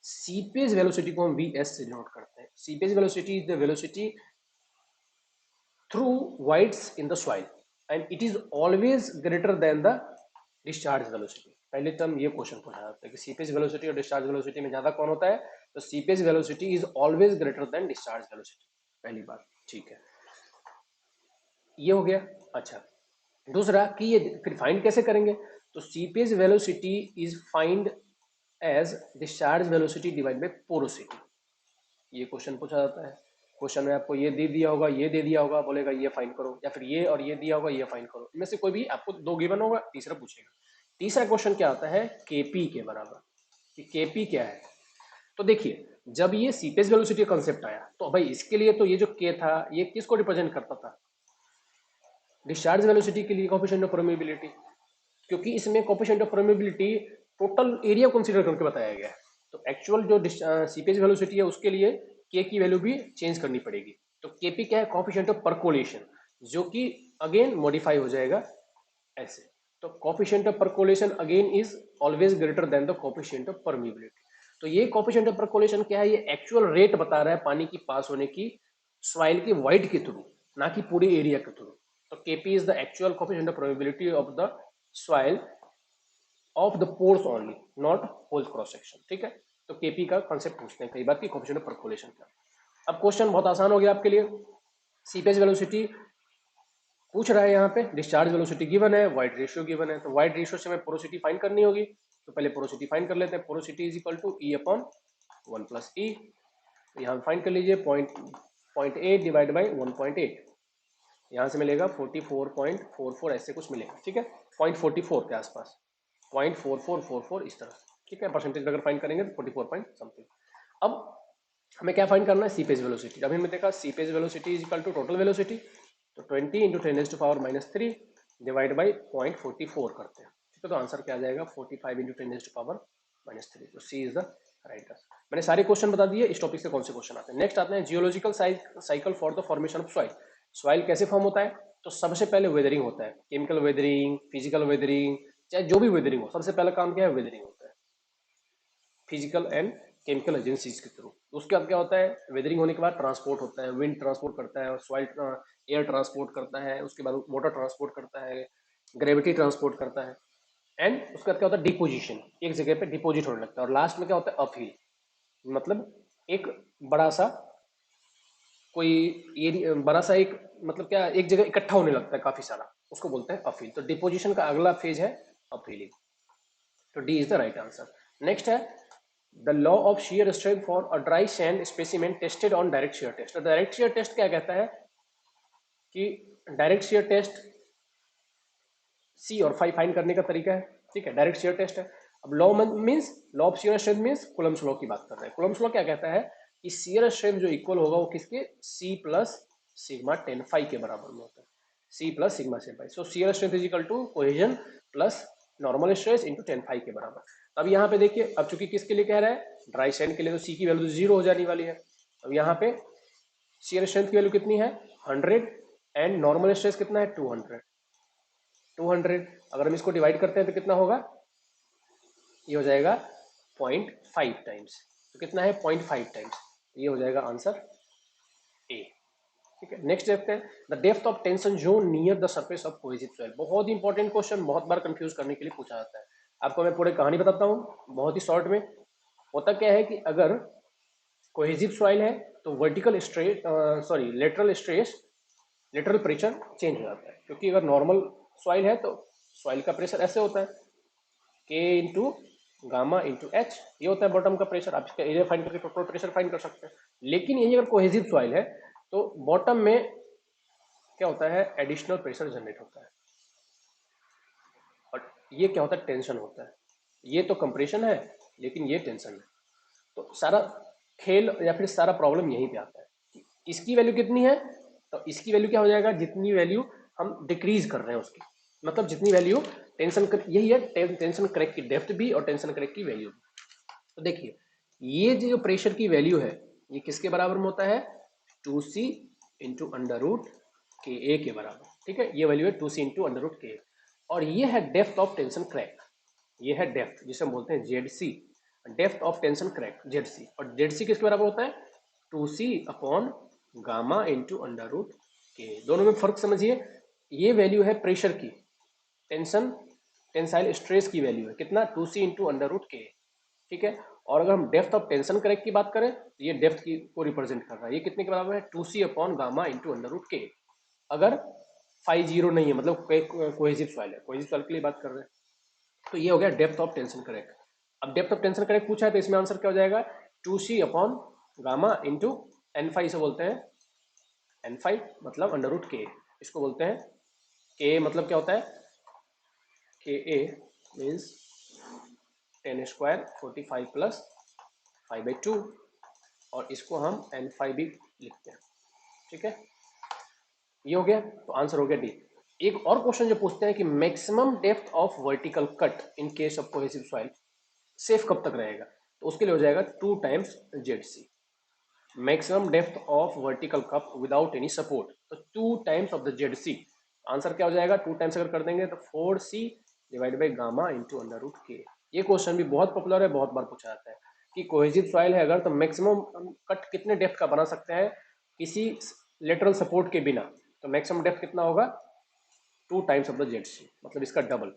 सीपेज वेलोसिटी को हम VS से डिनोट करते हैं। Seepage velocity is the velocity through wides in the soil and it is always greater than the discharge velocity. पहले टर्म ये क्वेश्चन पूछा जाता है कि सीपेज वेलोसिटी और डिस्चार्ज वेलोसिटी में ज्यादा कौन होता है, तो seepage velocity is always greater than discharge velocity, पहली बात, ठीक है। ये हो गया। अच्छा, दूसरा कि ये फिर फाइंड कैसे करेंगे, तो seepage velocity is find as discharge velocity divide by porosity. ये क्वेश्चन पूछा जाता है। क्वेश्चन में आपको ये दे दिया होगा, ये दे दिया होगा, बोलेगा ये फाइंड करो, या फिर ये और ये दिया होगा, ये फाइंड करो। इनमें से कोई भी आपको दो गिवन होगा, तीसरा पूछेगा। तीसरा क्वेश्चन क्या आता है, केपी के बराबर, कि केपी क्या है। तो देखिए जब ये सीपेज वेलोसिटी का कंसेप्ट आया तो भाई इसके लिए तो ये जो के था ये किसको रिप्रेजेंट करता था, डिस्चार्ज वेलोसिटी के लिए कोफिशिएंट ऑफ परमेबिलिटी, क्योंकि इसमें coefficient of permeability total area consider करके बताया गया है। तो एक्चुअल जो सीपेज वेलोसिटी है उसके लिए के की वैल्यू भी चेंज करनी पड़ेगी। तो केपी क्या है, कोफिशिएंट ऑफ परकोलेशन, जो कि अगेन मॉडिफाई हो जाएगा ऐसे। तो coefficient of percolation again is always greater than the coefficient of permeability. तो ये कोफिशिएंट ऑफ परकोलेशन क्या है, ये एक्चुअल रेट बता रहा है पानी की पास होने की सॉइल की वाइड के थ्रू, ना कि पूरे एरिया के थ्रू। तो KP is the actual coefficient of permeability of the soil of the pores only, not whole cross section. ठीक है, तो केपी का कॉन्सेप्ट पूछते हैं कई बार कि कोफिशिएंट ऑफ परकोलेशन क्या। अब क्वेश्चन बहुत आसान हो गया आपके लिए, सीपेज वेलोसिटी पूछ रहा है यहाँ पे, डिस्चार्ज वेलोसिटी गिवन है, वाइड रेशियो गिवन है। तो वाइड रेशियो से हमें पोरोसिटी फाइंड करनी होगी। तो पहले पोरोसिटी फाइंड कर लेते हैं। Porosity is equal to E upon 1 plus E. यहाँ फाइंड कर लीजिए, पॉइंट 8 डिवाइड बाई 1.8, यहाँ से मिलेगा 44.44 ऐसे कुछ मिलेगा। ठीक है, 0.44 के आसपास, 0.4444 इस तरह। ठीक है, परसेंटेज अगर फाइंड करेंगे तो 44 पॉइंट समथिंग। अब हमें क्या फाइंड करना है, सीपेज वेलोसिटी। अभी हमने देखा seepage velocity is equal to total velocity, तो 20 इंटू 10⁻³ डिवाइड बाई 0.44 करते हैं। ठीक है, तो आंसर क्या आ जाएगा, 45 इंटू 10⁻³ तो सी इज द राइट आंसर। मैंने सारे क्वेश्चन बता दिए, इस टॉपिक से कौन से क्वेश्चन आते हैं। नेक्स्ट आते हैं geological cycle for the formation of soil. Soil कैसे फॉर्म होता है, तो सबसे पहले वेदरिंग होता है, केमिकल वेदरिंग, फिजिकल वेदरिंग, चाहे जो भी वेदरिंग हो, सबसे पहला काम क्या है, वेदरिंग होता है, फिजिकल एंड केमिकल एजेंसीज के थ्रू। उसके बाद क्या होता है, वेदरिंग होने के बाद ट्रांसपोर्ट होता है, विंड ट्रांसपोर्ट करता है, सॉइल एयर ट्रांसपोर्ट करता है, उसके बाद वाटर ट्रांसपोर्ट करता है, ग्रेविटी ट्रांसपोर्ट करता है, एंड उसके बाद क्या होता है, डिपोजिशन, एक जगह पे डिपोजिट होने लगता है। और लास्ट में क्या होता है, अपहील, मतलब एक बड़ा सा कोई एरिया, बड़ा सा एक मतलब क्या, एक जगह इकट्ठा होने लगता है काफी सारा, उसको बोलते हैं अपहील। तो डिपोजिशन का अगला फेज है अपहीलिंग। तो D is the right answer. Next है the law of shear strength for a dry sand specimen tested on direct shear test. Direct shear test क्या कहता है कि डायरेक्ट shear टेस्ट सी और फाई फाइंड करने का तरीका है। ठीक है, डायरेक्ट shear टेस्ट है। अब law means law of shear strength means Coulomb's law की बात कर रहे हैं। कूलम्ब्स लॉ क्या कहता है कि shear strength जो इक्वल होगा वो किसके, सी प्लस सिग्मा 10 फाई के बराबर में होता है, C plus sigma 10 phi. So shear strength is equal to cohesion plus normal stress into 10 phi के बराबर। अब यहाँ पे देखिए, अब चूंकि किसके लिए कह रहा है, ड्राई सैंड के लिए, तो सी की वैल्यू जीरो हो जाने वाली है। अब यहाँ पे shear strength की वैल्यू कितनी है, 100, एंड नॉर्मल स्ट्रेस कितना है, 200। अगर हम इसको डिवाइड करते हैं तो कितना होगा, ये हो जाएगा 0.5 टाइम्स। तो कितना है, 0.5 टाइम्स। ये हो जाएगा आंसर ए। ठीक है, नेक्स्ट देखते हैं the depth of tension zone near the surface of cohesive soil. बहुत ही इंपॉर्टेंट क्वेश्चन, बहुत बार कंफ्यूज करने के लिए पूछा जाता है। आपको मैं पूरी कहानी बताता हूँ बहुत ही शॉर्ट में। होता क्या है कि अगर कोहेसिव सॉइल है तो vertical stress, sorry lateral stress, lateral pressure change हो जाता है। क्योंकि अगर नॉर्मल सॉइल है तो सॉइल का प्रेशर ऐसे होता है, के इंटू गामा इंटू एच, ये होता है बॉटम का प्रेशर। आप इसका एरिया फाइंड करके टोटल प्रेशर फाइंड कर सकते हैं। लेकिन यही अगर कोहेसिव सॉइल है तो बॉटम में क्या होता है, एडिशनल प्रेशर जनरेट होता है, और ये क्या होता है, टेंशन होता है। ये तो कंप्रेशन है लेकिन ये टेंशन है। तो सारा खेल या फिर सारा प्रॉब्लम यहीं पे आता है कि इसकी वैल्यू कितनी है, तो इसकी वैल्यू क्या हो जाएगा, जितनी वैल्यू हम डिक्रीज कर रहे हैं उसकी, मतलब जितनी वैल्यू टेंशन, यही है टेंशन क्रैक की डेप्थ भी और टेंशन क्रैक की वैल्यू भी। तो देखिए, ये जो प्रेशर की वैल्यू है ये किसके बराबर में होता है, 2c इंटू अंडर रूट के ए के बराबर। ठीक है, ये वैल्यू है 2c इंटू अंडर रूट के। और ये है डेप्थ ऑफ टेंशन क्रैक, ये है डेप्थ जिसे हम बोलते हैं Z C, depth of tension crack Z C. और जेड सी किसके बराबर होता है, 2c upon gamma into under root K. दोनों में फर्क समझिए, ये वैल्यू है प्रेशर की, टेंशन टेंसाइल स्ट्रेस की वैल्यू है कितना, 2c इंटू अंडर रूट के। ठीक है, और अगर हम डेप्थ ऑफ टेंशन क्रैक की बात करें तो ये डेप्थ की को रिप्रेजेंट कर रहा है। ये कितने के बराबर है, 2c upon gamma into under root K. अगर फाई जीरो नहीं है, मतलब कोहेसिव सॉइल है, कोहेसिव सॉइल के लिए बात कर रहे हैं। तो ये हो गया डेप्थ ऑफ टेंशन क्रैक। अब डेप्थ ऑफ टेंशन क्रैक पूछा है तो इसमें आंसर क्या हो जाएगा, 2c upon gamma into N phi से बोलते हैं, एन फाइव मतलब अंडर रूट के, इसको बोलते हैं के, मतलब क्या होता है, के ए मीन्स 10 स्क्वायर 45 प्लस 5/2 और इसको हम N5 भी लिखते हैं। ठीक है, ये हो गया, तो आंसर हो गया डी। एक और क्वेश्चन जो पूछते हैं कि maximum depth of vertical cut in case of cohesive soil safe कब तक रहेगा, तो उसके लिए हो जाएगा 2 times ZC। Maximum depth of vertical cup without any support, तो 2 times of the ZC। Answer क्या हो जाएगा, 2 टाइम्स अगर कर देंगे तो 4C divide by gamma into under root K. ये क्वेश्चन भी बहुत पॉपुलर है, बहुत बार पूछा जाता है कि कोहेसिव सॉइल है अगर, तो मैक्सिमम कट कितने डेप्थ का बना सकते हैं किसी लेटरल सपोर्ट के बिना, तो मैक्सिमम डेप्थ कितना होगा 2 टाइम्स ऑफ द ZC, मतलब इसका डबल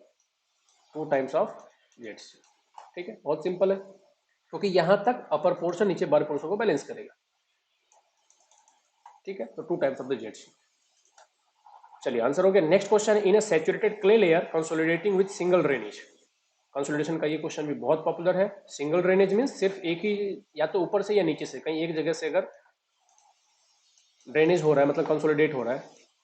2 टाइम्स ऑफ ZC। ठीक है, बहुत सिंपल है, क्योंकि यहां तक अपर पोर्शन नीचे बार पोर्शन को बैलेंस करेगा। ठीक है, तो 2 टाइम्स ऑफ द ZC। चलिए आंसर हो गया। Next question, in a saturated clay layer consolidating with single drainage. Consolidation का ये क्वेश्चन भी बहुत पॉपुलर है। सिंगल ड्रेनेज मींस सिर्फ एक ही, या तो ऊपर से या नीचे से कहीं एक जगह से अगर ड्रेनेज हो रहा है, मतलब कंसोलिडेट हो रहा है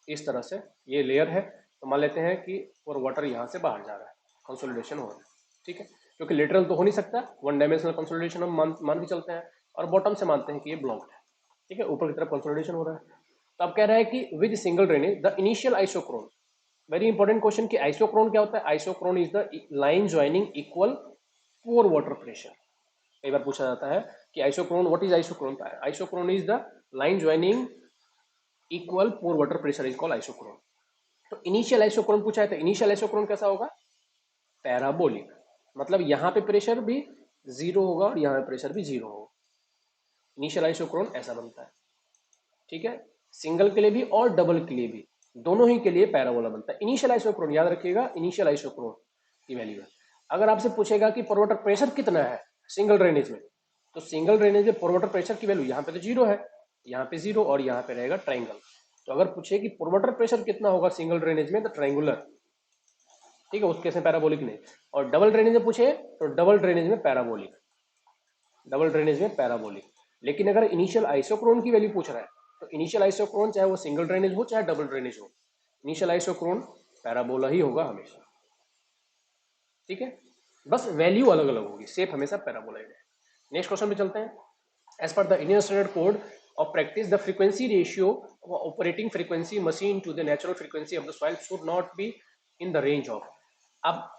इस तरह से, ये लेयर है, तो मान लेते हैं कि और वाटर यहाँ से बाहर जा रहा है, कंसोलिडेशन हो रहा है। ठीक है, क्योंकि लिटरल तो हो नहीं सकता, वन डायमेंशनल कंसोलिडेशन हम मान के चलते हैं, और बॉटम से मानते हैं कि ये ब्लॉक्ड है। ठीक है, ऊपर की तरफ कंसोलिडेशन हो रहा है। तो अब कह रहा है कि with single drainage the initial isochrone, very important question कि आइसोक्रोन क्या होता है। Isochrone is the line joining equal pore water pressure. कई बार पूछा जाता है कि isochrone, what is isochrone. Isochrone is the line joining equal pore water pressure is called isochrone. तो इनिशियल आइसोक्रोन पूछा है, तो इनिशियल आइसोक्रोन कैसा होगा, पैराबोलिक, मतलब यहाँ पे प्रेशर भी जीरो होगा और यहाँ पे प्रेशर भी जीरो होगा। इनिशियल आइसोक्रोन ऐसा बनता है। ठीक है, सिंगल के लिए भी और डबल के लिए भी, दोनों ही के लिए पैराबोला बनता है। इनिशियल आइसोक्रोन याद रखिएगा, इनिशियल आइसोक्रोन की वैल्यू है। अगर आपसे पूछेगा कि पोर वाटर प्रेशर कितना है सिंगल ड्रेनेज में, तो सिंगल ड्रेनेज में पोर वाटर प्रेशर की वैल्यू यहाँ पे तो जीरो है, यहाँ पे जीरो, और यहाँ पे रहेगा ट्राइंगल। तो अगर पूछे कि पोर वाटर प्रेशर कितना होगा सिंगल ड्रेनेज में, तो ट्राइंगुलर। ठीक है, उस केस में पैराबोलिक नहीं। और डबल ड्रेनेज में पूछे तो डबल ड्रेनेज में पैराबोलिक, डबल ड्रेनेज में पैराबोलिक। लेकिन अगर इनिशियल आइसोक्रोन की वैल्यू पूछ रहा है, तो इनिशियल आइसोक्रोन चाहे वो सिंगल ड्रेनेज हो चाहे डबल ड्रेनेज हो, इनिशियल आइसोक्रोन पैराबोला ही होगा हमेशा। ठीक है, बस वैल्यू अलग अलग होगी, शेप हमेशा पैराबोला ही रहेगा। नेक्स्ट क्वेश्चन पे चलते हैं। As per the Indian standard code of practice, the frequency ratio of operating frequency machine to the natural frequency of the soil should not be in the range of। अब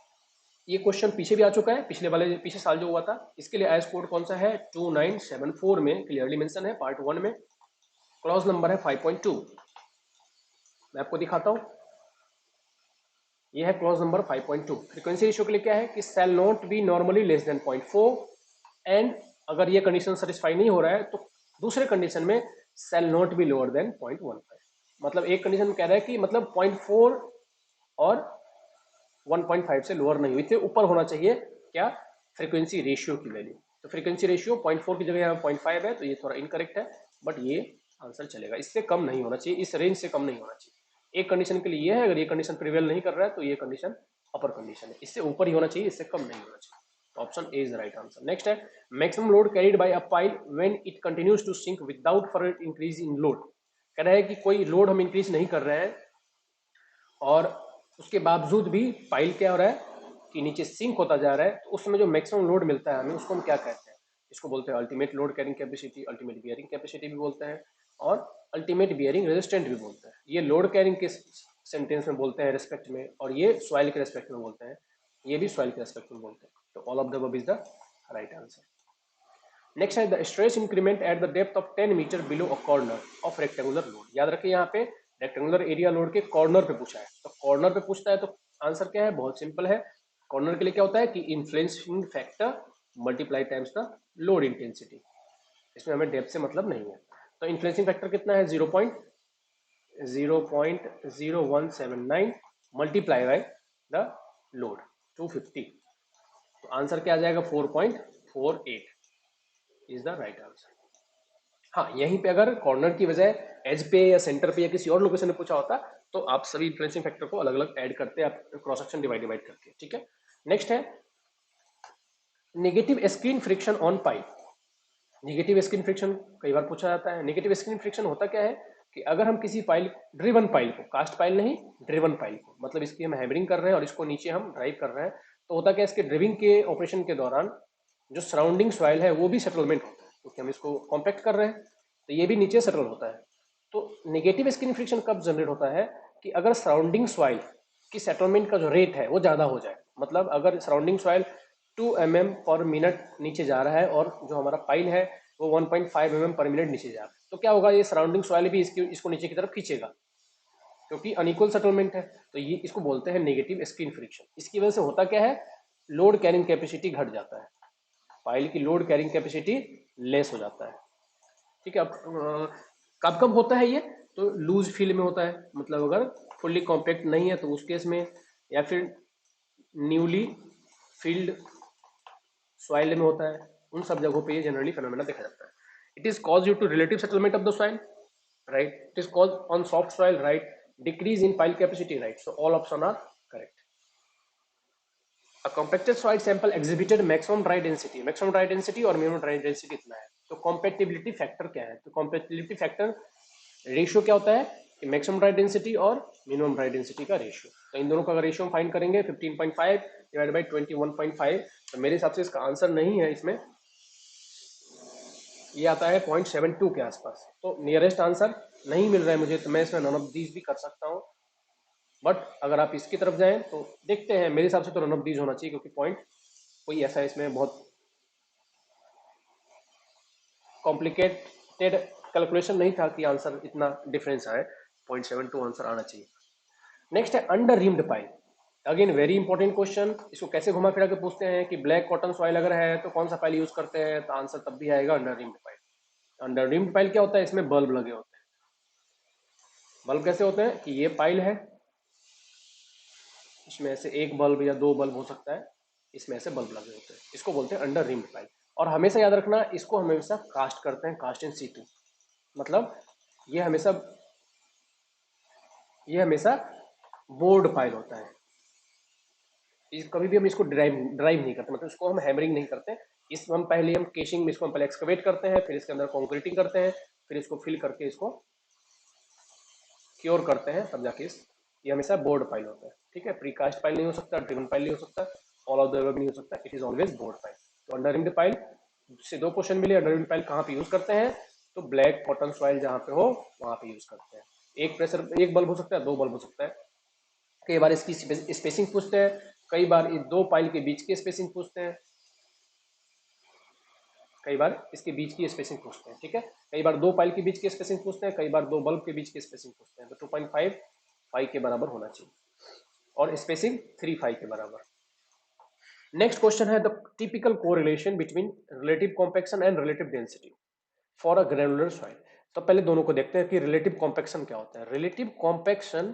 ये question पीछे भी आ चुका है, पिछले साल जो हुआ था, इसके लिए आईएस कोड कौन सा है 2974 में क्लियरली मेंशन है, पार्ट 1 में क्लॉज नंबर है 5.2। मैं आपको दिखाता हूं, ये है क्लॉज नंबर 5.2। फ्रीक्वेंसी रेशियो के लिए क्या है कि shall not be normally less than 0.4, and अगर ये कंडीशन सेटिस्फाई नहीं हो रहा है तो दूसरे कंडीशन में shall not be lower than 0.15। मतलब एक कंडीशन में कह रहा है कि मतलब 0.4 और 1.5 से लोअर नहीं, इससे ऊपर होना चाहिए क्या, फ्रीक्वेंसी रेशियो की वैल्यू। तो फ्रीक्वेंसी रेशियो 0.4 की जगह यहाँ 0.5 है, तो ये थोड़ा इनकरेक्ट है, बट ये आंसर चलेगा। इससे कम नहीं होना चाहिए, इस रेंज से कम नहीं होना चाहिए। एक कंडीशन के लिए ये है, अगर ये कंडीशन प्रिवेल नहीं कर रहा है तो ये कंडीशन अपर कंडीशन है, इससे ऊपर ही होना चाहिए, इससे कम नहीं होना चाहिए। Option A is the right answer. Next है, maximum load carried by a pile when it continues to sink without further increase in load. कह रहा है कि कोई लोड हम इंक्रीज नहीं कर रहे हैं और उसके बावजूद भी पाइल क्या हो रहा है कि नीचे सिंक होता जा रहा है, तो उसमें जो मैक्सिमम लोड मिलता है हमें, उसको हम क्या कहते हैं, इसको बोलते हैं ultimate load carrying capacity, ultimate bearing capacity भी बोलते हैं, और अल्टीमेट बियरिंग रेजिस्टेंट भी बोलते हैं। ये लोड कैरिंग के सेंटेंस में बोलते हैं रेस्पेक्ट में, और ये सॉइल के रेस्पेक्ट में बोलते हैं, ये भी सॉइल के रेस्पेक्ट में बोलते हैं। तो all of the above is the right answer. Next है, the stress increment at the depth of 10 metre below a corner of rectangular load. याद रखिए यहाँ पे रेक्टेंगुलर एरिया लोड के कॉर्नर पे पूछा है, तो कॉर्नर पे पूछता है तो आंसर क्या है, बहुत सिंपल है। कॉर्नर के लिए क्या होता है कि influencing factor multiply times the load intensity, इसमें हमें डेप्थ से मतलब नहीं है। तो इन्फ्लुएंसिंग फैक्टर कितना है 0.0179 मल्टीप्लाई बाय द लोड 250, तो आंसर क्या आ जाएगा 4.48 इज द राइट आंसर। हाँ, यहीं पे अगर कॉर्नर की बजाय एज पे या सेंटर पे या किसी और लोकेशन में पूछा होता तो आप सभी इन्फ्लुएंसिंग फैक्टर को अलग अलग ऐड करते, आप क्रॉस सेक्शन डिवाइड करके। ठीक है, नेक्स्ट है negative screen friction on pipe. Negative screen friction कई बार पूछा जाता है। नेगेटिव स्क्रीन फ्रिक्शन होता क्या है कि अगर हम किसी पाइल, ड्रिवन पाइल को, कास्ट पाइल नहीं, ड्रिवन पाइल को, मतलब इसकी हम हैमरिंग कर रहे हैं और इसको नीचे हम ड्राइव कर रहे हैं, तो होता क्या है, इसके ड्रिविंग के ऑपरेशन के दौरान जो सराउंडिंग सॉइल है वो भी सेटलमेंट होता है। क्योंकि हम इसको कॉम्पैक्ट कर रहे हैं, तो ये भी नीचे सेटल होता है। तो नेगेटिव स्किन फ्रिक्शन कब जनरेट होता है कि अगर सराउंडिंग सॉइल की सेटलमेंट का जो रेट है वो ज़्यादा हो जाए, मतलब अगर सराउंडिंग सॉइल 2 mm पर मिनट नीचे जा रहा है और जो हमारा पाइल है वो 1.5 mm पर मिनट नीचे जा रहा है, तो क्या होगा, ये सराउंडिंग सॉइल भी इसको नीचे की तरफ खींचेगा, क्योंकि अनइक्वल सेटलमेंट है। तो ये इसको बोलते हैं नेगेटिव स्क्रीन फ्रिक्शन। इसकी वजह से होता क्या है, लोड कैरिंग कैपेसिटी घट जाता है, फाइल की लोड कैरिंग कैपेसिटी लेस हो जाता है। ठीक है। अब कब कब होता है ये, तो लूज फील्ड में होता है, मतलब अगर फुल्ली कॉम्पैक्ट नहीं है तो उस केस में, या फिर न्यूली फील्ड सॉइल में होता है, उन सब जगहों पे ये जनरली फिनोमेना देखा जाता है। It is cause due to relative settlement of the soil, right? It is caused on soft soil, right? Decrease in pile capacity, right? So all options are correct. A compacted soil sample exhibited maximum dry density, और minimum dry density इतना है। तो compactability factor क्या है, तो compactability factor ratio क्या होता है कि मैक्सिमम ड्राई डेंसिटी और मिनिमम ड्राई डेंसिटी का रेशियो। तो इन दोनों का अगर रेशियो हम फाइंड करेंगे 15.5 डिवाइड बाई 21.5, तो मेरे हिसाब से इसका आंसर नहीं है इसमें, ये आता है 0.72 के आसपास। तो नियरेस्ट आंसर नहीं मिल रहा है मुझे, तो मैं इसमें नन ऑफ दीज भी कर सकता हूँ, बट अगर आप इसकी तरफ जाएं तो देखते हैं, मेरे हिसाब से तो नन ऑफ दीज होना चाहिए, क्योंकि पॉइंट कोई ऐसा इसमें बहुत कॉम्प्लिकेटेड कैलकुलेशन नहीं था कि आंसर इतना डिफरेंस आए, 0.72 आंसर आना चाहिए। नेक्स्ट है under rimmed pile. Again very important question, इसको कैसे घुमा फिरा के पूछते हैं कि ब्लैक कॉटन सॉइल अगर है तो कौन सा पाइल यूज करते हैं, तो आंसर तब भी आएगा under rimmed pile. Under rimmed pile क्या होता है, इसमें बल्ब लगे होते हैं। बल्ब कैसे होते हैं कि ये पाइल है, इसमें से एक बल्ब या दो बल्ब हो सकता है, इसमें से बल्ब लगे होते हैं, इसको बोलते हैं अंडर रिम्ड पाइल। और हमेशा याद रखना, इसको हमेशा कास्ट करते हैं, कास्ट इन सीटू, मतलब ये हमेशा ये हमेशा बोर्ड पाइल होता है। कभी भी हम इसको ड्राइव ड्राइव नहीं करते, मतलब इसको हम हैमरिंग नहीं करते। इस हम पहले हम केशिंग में इसको हम पहले एक्सकवेट करते हैं, फिर इसके अंदर कंक्रीटिंग करते हैं, फिर इसको फिल करके इसको क्योर करते हैं, तब जाके ये हमेशा बोर्ड पाइल होता है। ठीक है, प्रीकास्ट पाइल नहीं हो सकता, ड्रिवन पाइल नहीं हो सकता, ऑल ऑफ द अबव नहीं हो सकता, it is always board pile. तो अंडर रिम्ड पाइल से दो क्वेश्चन मिले, अंडर रिम्ड पाइल कहाँ पे यूज करते हैं, तो ब्लैक कॉटन सॉइल जहाँ पे हो वहां पे यूज करते हैं। एक प्रेशर, एक बल्ब हो सकता है, दो बल्ब हो सकता है, कई बार इसकी स्पेसिंग पूछते हैं, कई बार ये दो पाइल के बीच की स्पेसिंग पूछते हैं, कई बार इसके बीच की स्पेसिंग पूछते हैं। ठीक है, कई बार दो पाइल के बीच की स्पेसिंग पूछते हैं, कई बार दो बल्ब के बीच की स्पेसिंग पूछते हैं। तो 2.5 5 के बराबर होना चाहिए, और स्पेसिंग 3 5 के बराबर। नेक्स्ट क्वेश्चन है the typical correlation between relative compaction and relative density for a granular soil. तो पहले दोनों को देखते हैं कि रिलेटिव कॉम्पैक्शन क्या होता है। रिलेटिव कॉम्पैक्शन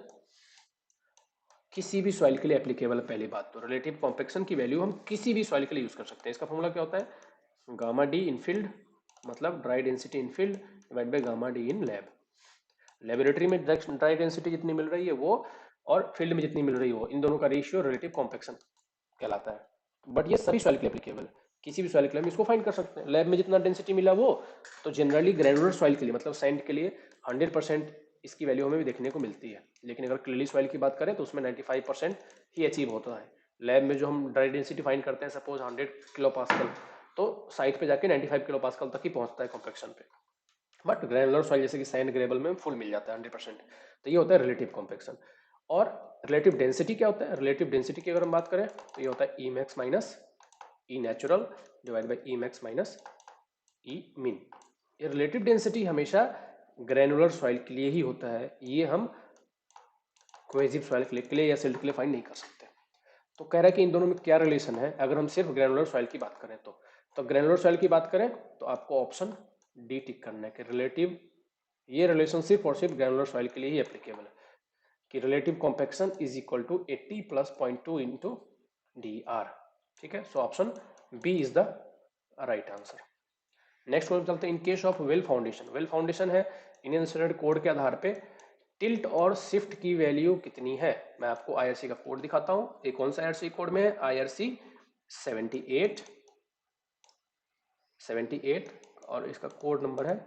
किसी भी सॉइल के लिए एप्लीकेबल है। पहली बात तो रिलेटिव कॉम्पैक्शन की वैल्यू हम किसी भी सॉइल के लिए यूज कर सकते हैं। इसका फॉर्मूला क्या होता है, गामा डी इनफील्ड, मतलब dry density Enfield divide by gamma D in lab. Laboratory में ड्राई डेंसिटी जितनी मिल रही है वो, और फील्ड में जितनी मिल रही हो, इन दोनों का रेशियो रिलेटिव कॉम्पैक्शन कहलाता है। बट ये सभी सॉइल के लिए एप्लीकेबल है, किसी भी सॉइल के लिए हम इसको फाइंड कर सकते हैं। लैब में जितना डेंसिटी मिला वो, तो जनरली ग्रेनुलर सॉइल के लिए, मतलब सैंड के लिए 100% इसकी वैल्यू हमें भी देखने को मिलती है। लेकिन अगर क्लेली सॉइल की बात करें तो उसमें 95% ही अचीव होता है। लैब में जो हम ड्राई डेंसिटी फाइंड करते हैं, सपोज 100 किलो पास्कल, तो साइट पे जाके 95 किलो पास्कल तक ही पहुंचता है कॉम्पैक्शन पे। बट ग्रेनुलर सॉइल जैसे कि सैंड ग्रेवल में फुल मिल जाता है 100%। तो ये होता है रिलेटिव कॉम्पैक्शन। और रिलेटिव डेंसिटी क्या होता है, रिलेटिव डेंसिटी की अगर हम बात करें तो ये होता है E max minus E natural divide by E max minus E min. ये रिलेटिव डेंसिटी हमेशा ग्रेनुलर सॉइल के लिए ही होता है, ये हम कोहेसिव सॉइल के लिए, क्ले या सिल्ट के लिए फाइंड नहीं कर सकते। तो कह रहा है कि इन दोनों में क्या रिलेशन है, अगर हम सिर्फ ग्रेनुलर सॉइल की बात करें तो ग्रेनुलर सॉइल की बात करें तो आपको ऑप्शन डी टिक करना है कि रिलेटिव, ये रिलेशन सिर्फ और सिर्फ ग्रेनुलर सॉइल के लिए ही एप्लीकेबल है कि relative compaction is equal to 80 plus 0.2 into D R. ठीक है, so option B is the right answer. Next question चलते हैं। In case of well foundation, well foundation है इंडियन स्टैंडर्ड कोड के आधार पे टिल्ट और शिफ्ट की वैल्यू कितनी है। मैं आपको आईआरसी का कोड दिखाता हूं। ये कौन सा आईआरसी कोड में है, आईआरसी 78 और इसका कोड नंबर है,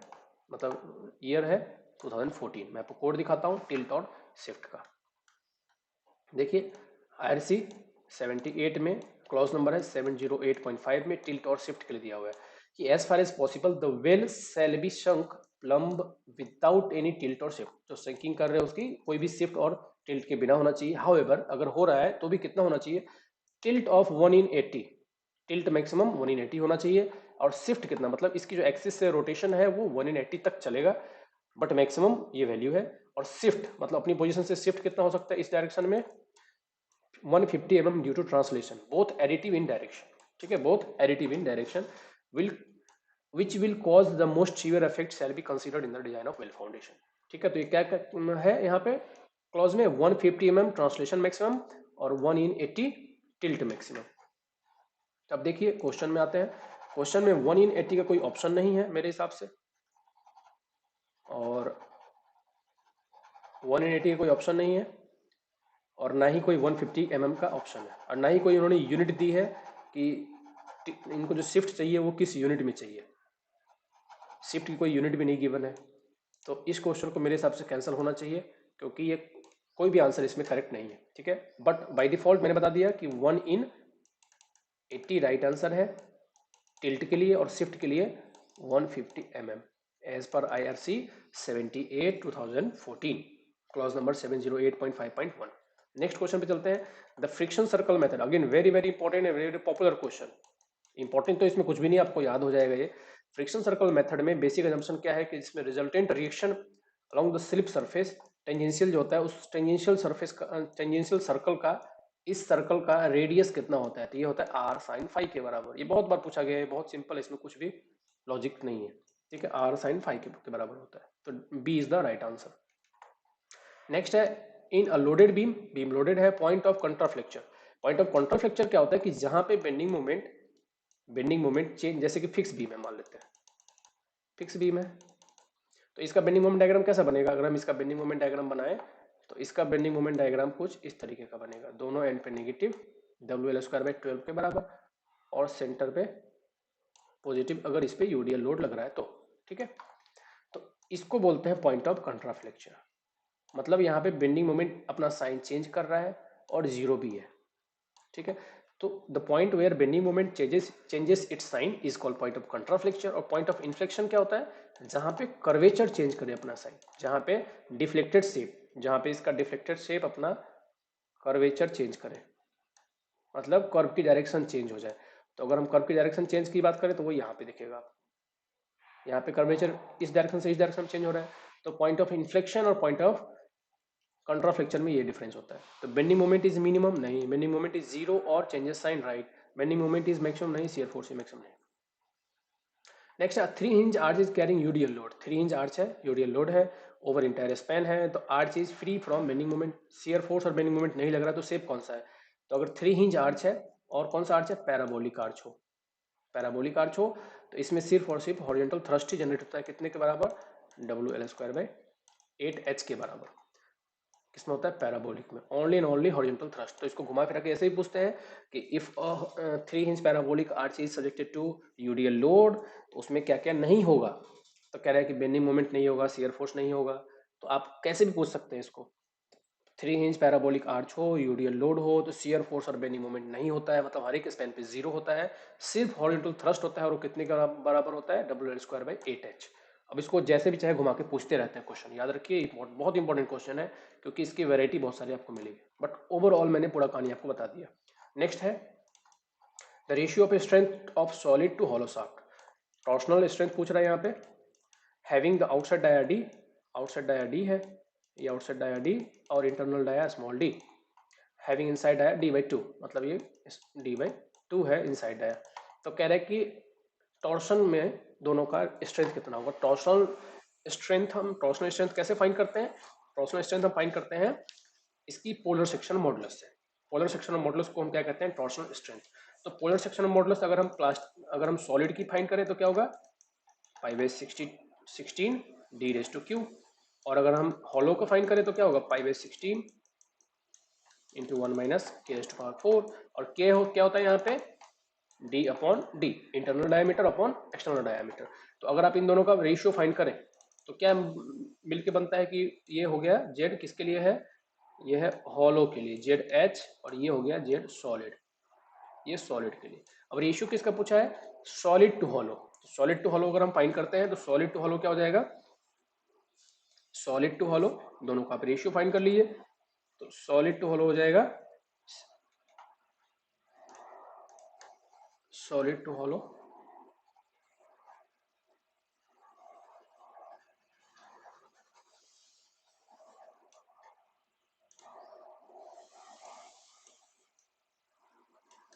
मतलब ईयर है 2014। मैं आपको कोड दिखाता हूं टिल्ट और शिफ्ट का। देखिए आईआरसी 78 में क्लॉज नंबर है 708.5 में टिल्ट और शिफ्ट के लिए दिया हुआ है कि as far as possible the well shall be sunk plumb without any tilt और शिफ्ट। जो सिंकिंग कर रहे हैं उसकी कोई भी शिफ्ट और टिल्ट के बिना होना चाहिए। हाउएवर अगर हो रहा है तो भी कितना होना चाहिए, tilt of 1 in 80, tilt maximum 1 in 80 होना चाहिए। और शिफ्ट कितना, मतलब इसकी जो एक्सिस से रोटेशन है वो 1 in 80 तक चलेगा, बट मैक्सिमम ये वैल्यू है। और शिफ्ट मतलब अपनी पोजीशन से शिफ्ट कितना हो सकता है इस डायरेक्शन में, 150 mm due to translation, both additive in direction. ठीक है, both additive in direction will which will cause the most severe effect shall be considered in the design of well foundation। ठीक है, तो ये क्या है यहाँ पे क्लॉज में, 150 mm ट्रांसलेशन मैक्सिमम और 1 in 80 टिल्ट मैक्सिमम। अब देखिए क्वेश्चन में आते हैं। क्वेश्चन में 1 in 80 का कोई ऑप्शन नहीं है मेरे हिसाब से, और 1 in 80 का कोई ऑप्शन नहीं है, और ना ही कोई 150 mm का ऑप्शन है, और ना ही कोई उन्होंने यूनिट दी है कि इनको जो शिफ्ट चाहिए वो किस यूनिट में चाहिए। शिफ्ट की कोई यूनिट भी नहीं गिवन है, तो इस क्वेश्चन को मेरे हिसाब से कैंसिल होना चाहिए, क्योंकि ये कोई भी आंसर इसमें करेक्ट नहीं है। ठीक है, बट बाय डिफॉल्ट मैंने बता दिया कि 1 in 80 राइट आंसर है टिल्ट के लिए, और शिफ्ट के लिए 150 mm as per IRC 78 2014 clause number 708.5.1। Next question पे चलते हैं। The friction circle method, again very very important है, वेरी पॉपुलर क्वेश्चन। इंपॉर्टेंट तो इसमें कुछ भी नहीं, आपको याद हो जाएगा ये। फ्रिक्शन सर्कल मेथड में बेसिक असम्पशन क्या है कि इसमें resultant reaction along the slip surface, tangential जो होता है उस टेंजेंशियल सरफेस का, टेंजेंशियल सर्कल का, इस सर्कल का रेडियस कितना होता है, तो ये होता है r sin phi के बराबर। ये बहुत बार पूछा गया है, बहुत सिंपल है, इसमें कुछ भी लॉजिक नहीं है। ठीक है, r sin phi के बराबर होता है, तो B is the right answer. Next है in a loaded beam, beam loaded है, point of contraflexure. Point of contraflexure क्या होता है कि जहां पे बेंडिंग मोमेंट चेंज, जैसे कि फिक्स बीम है, मान लेते हैं फिक्स बीम है, तो इसका बेंडिंग मोमेंट डायग्राम कैसा बनेगा। अगर हम इसका बेंडिंग मोमेंट डायग्राम बनाए तो इसका बेंडिंग मोमेंट डायग्राम कुछ इस तरीके का बनेगा, दोनों एंड पे नेगेटिव, WL²/12 के बराबर, और सेंटर पे पॉजिटिव अगर इस पे यूडीएल लोड लग रहा है तो। ठीक है, तो इसको बोलते हैं पॉइंट ऑफ कंट्राफ्लेक्चर। मतलब यहाँ पे बेंडिंग मोमेंट अपना साइन चेंज कर रहा है और जीरो भी है। ठीक है, तो the point where bending moment changes its sign is called point of contraflexure. और पॉइंट ऑफ इन्फ्लेक्शन क्या होता है, जहां पे कर्वेचर चेंज करे अपना साइन, जहां पे डिफ्लेक्टेड शेप, जहां पे इसका डिफ्लेक्टेड शेप अपना कर्वेचर चेंज करे, मतलब कर्व की डायरेक्शन चेंज हो जाए। तो अगर हम कर्व की डायरेक्शन चेंज की बात करें तो वो यहाँ पे दिखेगा, यहाँ पे कर्वेचर इस डायरेक्शन से इस डायरेक्शन चेंज हो रहा है। तो पॉइंट ऑफ इन्फ्लेक्शन और पॉइंट ऑफ कंट्राफ्लेक्चर में ये डिफरेंस होता है। तो बेंडिंग मोमेंट इज मिनिमम नहीं, बेंडिंग मोमेंट इज जीरो और changes sign right, bending moment is maximum नहीं, शियर फोर्स मैक्सिमम नहीं। Next 3 hinge arch is carrying UDL load, 3 hinge arch है, यूडीएल लोड है, ओवर इंटायर स्पैन है, तो arch is free from bending moment, shear force और bending moment नहीं लग रहा, तो शेप कौन सा है। तो अगर 3 hinge आर्च है और कौन सा आर्च है, पैराबोलिक आर्च हो, पैराबोलिक आर्च हो, तो इसमें सिर्फ और सिर्फ हॉरिजॉन्टल थ्रस्ट ही जनरेट होता है, कितने के बराबर, WL²/8H के बराबर। किसमें होता है, पैराबोलिक में, only and only horizontal thrust. तो इसको घुमा फिरा के ऐसे ही पूछते हैं कि if 3 hinge parabolic arch is subjected to UDL load, तो उसमें क्या क्या नहीं होगा। तो कह रहा है कि बेंडिंग मोमेंट नहीं होगा, शियर फोर्स नहीं होगा, तो आप कैसे भी पूछ सकते हैं इसको। 3 hinge पैराबोलिक आर्च हो, यूडीएल लोड हो, तो शियर फोर्स और बेंडिंग मोमेंट नहीं होता है, मतलब हर एक स्पैन पे जीरो होता है, सिर्फ हॉरिजॉन्टल थ्रस्ट होता है, और वो कितने का बराबर होता है, WL²/8H। अब इसको जैसे भी चाहे घुमा के पूछते रहते हैं क्वेश्चन, याद रखिए बहुत इंपॉर्टेंट क्वेश्चन है, क्योंकि इसकी वैरायटी बहुत सारी आपको मिलेगी, बट ओवरऑल मैंने पूरा कहानी आपको बता दिया। नेक्स्ट है the ratio of strength of solid to hollow shaft. Torsional strength पूछ रहा है यहाँ पे, having the outside dia D, outside dia D है, ये आउटसाइड डाया डी, और internal dia small D, having inside dia D/2, मतलब ये D/2 है इनसाइड डाया। तो कह रहा है कि टॉर्शन में दोनों का स्ट्रेंथ कितना होगा। टॉर्शनल स्ट्रेंथ कैसे फाइंड करते हैं, टॉर्शनल स्ट्रेंथ हम फाइंड करते हैं इसकी पोलर सेक्शन मॉडुलस से। पोलर सेक्शन मॉडुलस को हम क्या कहते हैं, टॉर्शनल स्ट्रेंथ। तो पोलर सेक्शन मॉडुलस अगर हम सॉलिड की फाइंड करें तो क्या होगा, 5/16 D⁻⁴, और अगर हम हॉलो को फाइंड करें तो क्या होगा, 5/16 × 1 - K⁴, और K क्या होता है यहाँ पे, D/D, internal diameter upon external diameter. तो अगर आप इन दोनों का रेशियो फाइंड करें तो क्या मिलके बनता है कि ये हो गया Z किसके लिए है, ये है हॉलो के लिए ZH, और ये हो गया Z सॉलिड, ये सॉलिड के लिए। अब रेशियो किसका पूछा है, solid to hollow, solid to hollow अगर हम फाइंड करते हैं तो सॉलिड टू हॉलो क्या हो जाएगा, सॉलिड टू हॉलो दोनों का आप रेशियो फाइंड कर लीजिए। तो सॉलिड टू हॉलो हो जाएगा, solid to hollow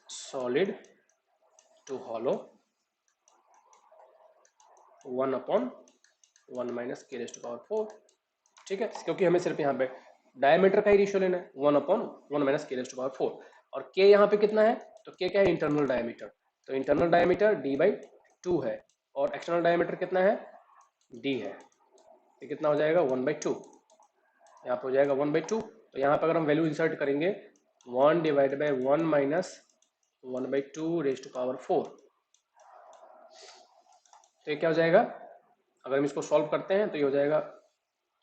solid to hollow 1/1 - k⁴, ठीक है, क्योंकि हमें सिर्फ यहाँ पे डायमीटर का ही रेशियो लेना है, 1/1 - k⁴। और k यहाँ पे कितना है, तो k क्या है, इंटरनल डायमीटर। तो इंटरनल डायमीटर d/2 है और एक्सटर्नल डायमीटर कितना है, d है। ये कितना हो जाएगा 1/2, यहाँ पे हो जाएगा 1/2। तो यहाँ पे अगर हम वैल्यू इंसर्ट करेंगे 1/1 - 1/2⁴, तो ये क्या हो जाएगा, अगर हम इसको सॉल्व करते हैं तो ये हो जाएगा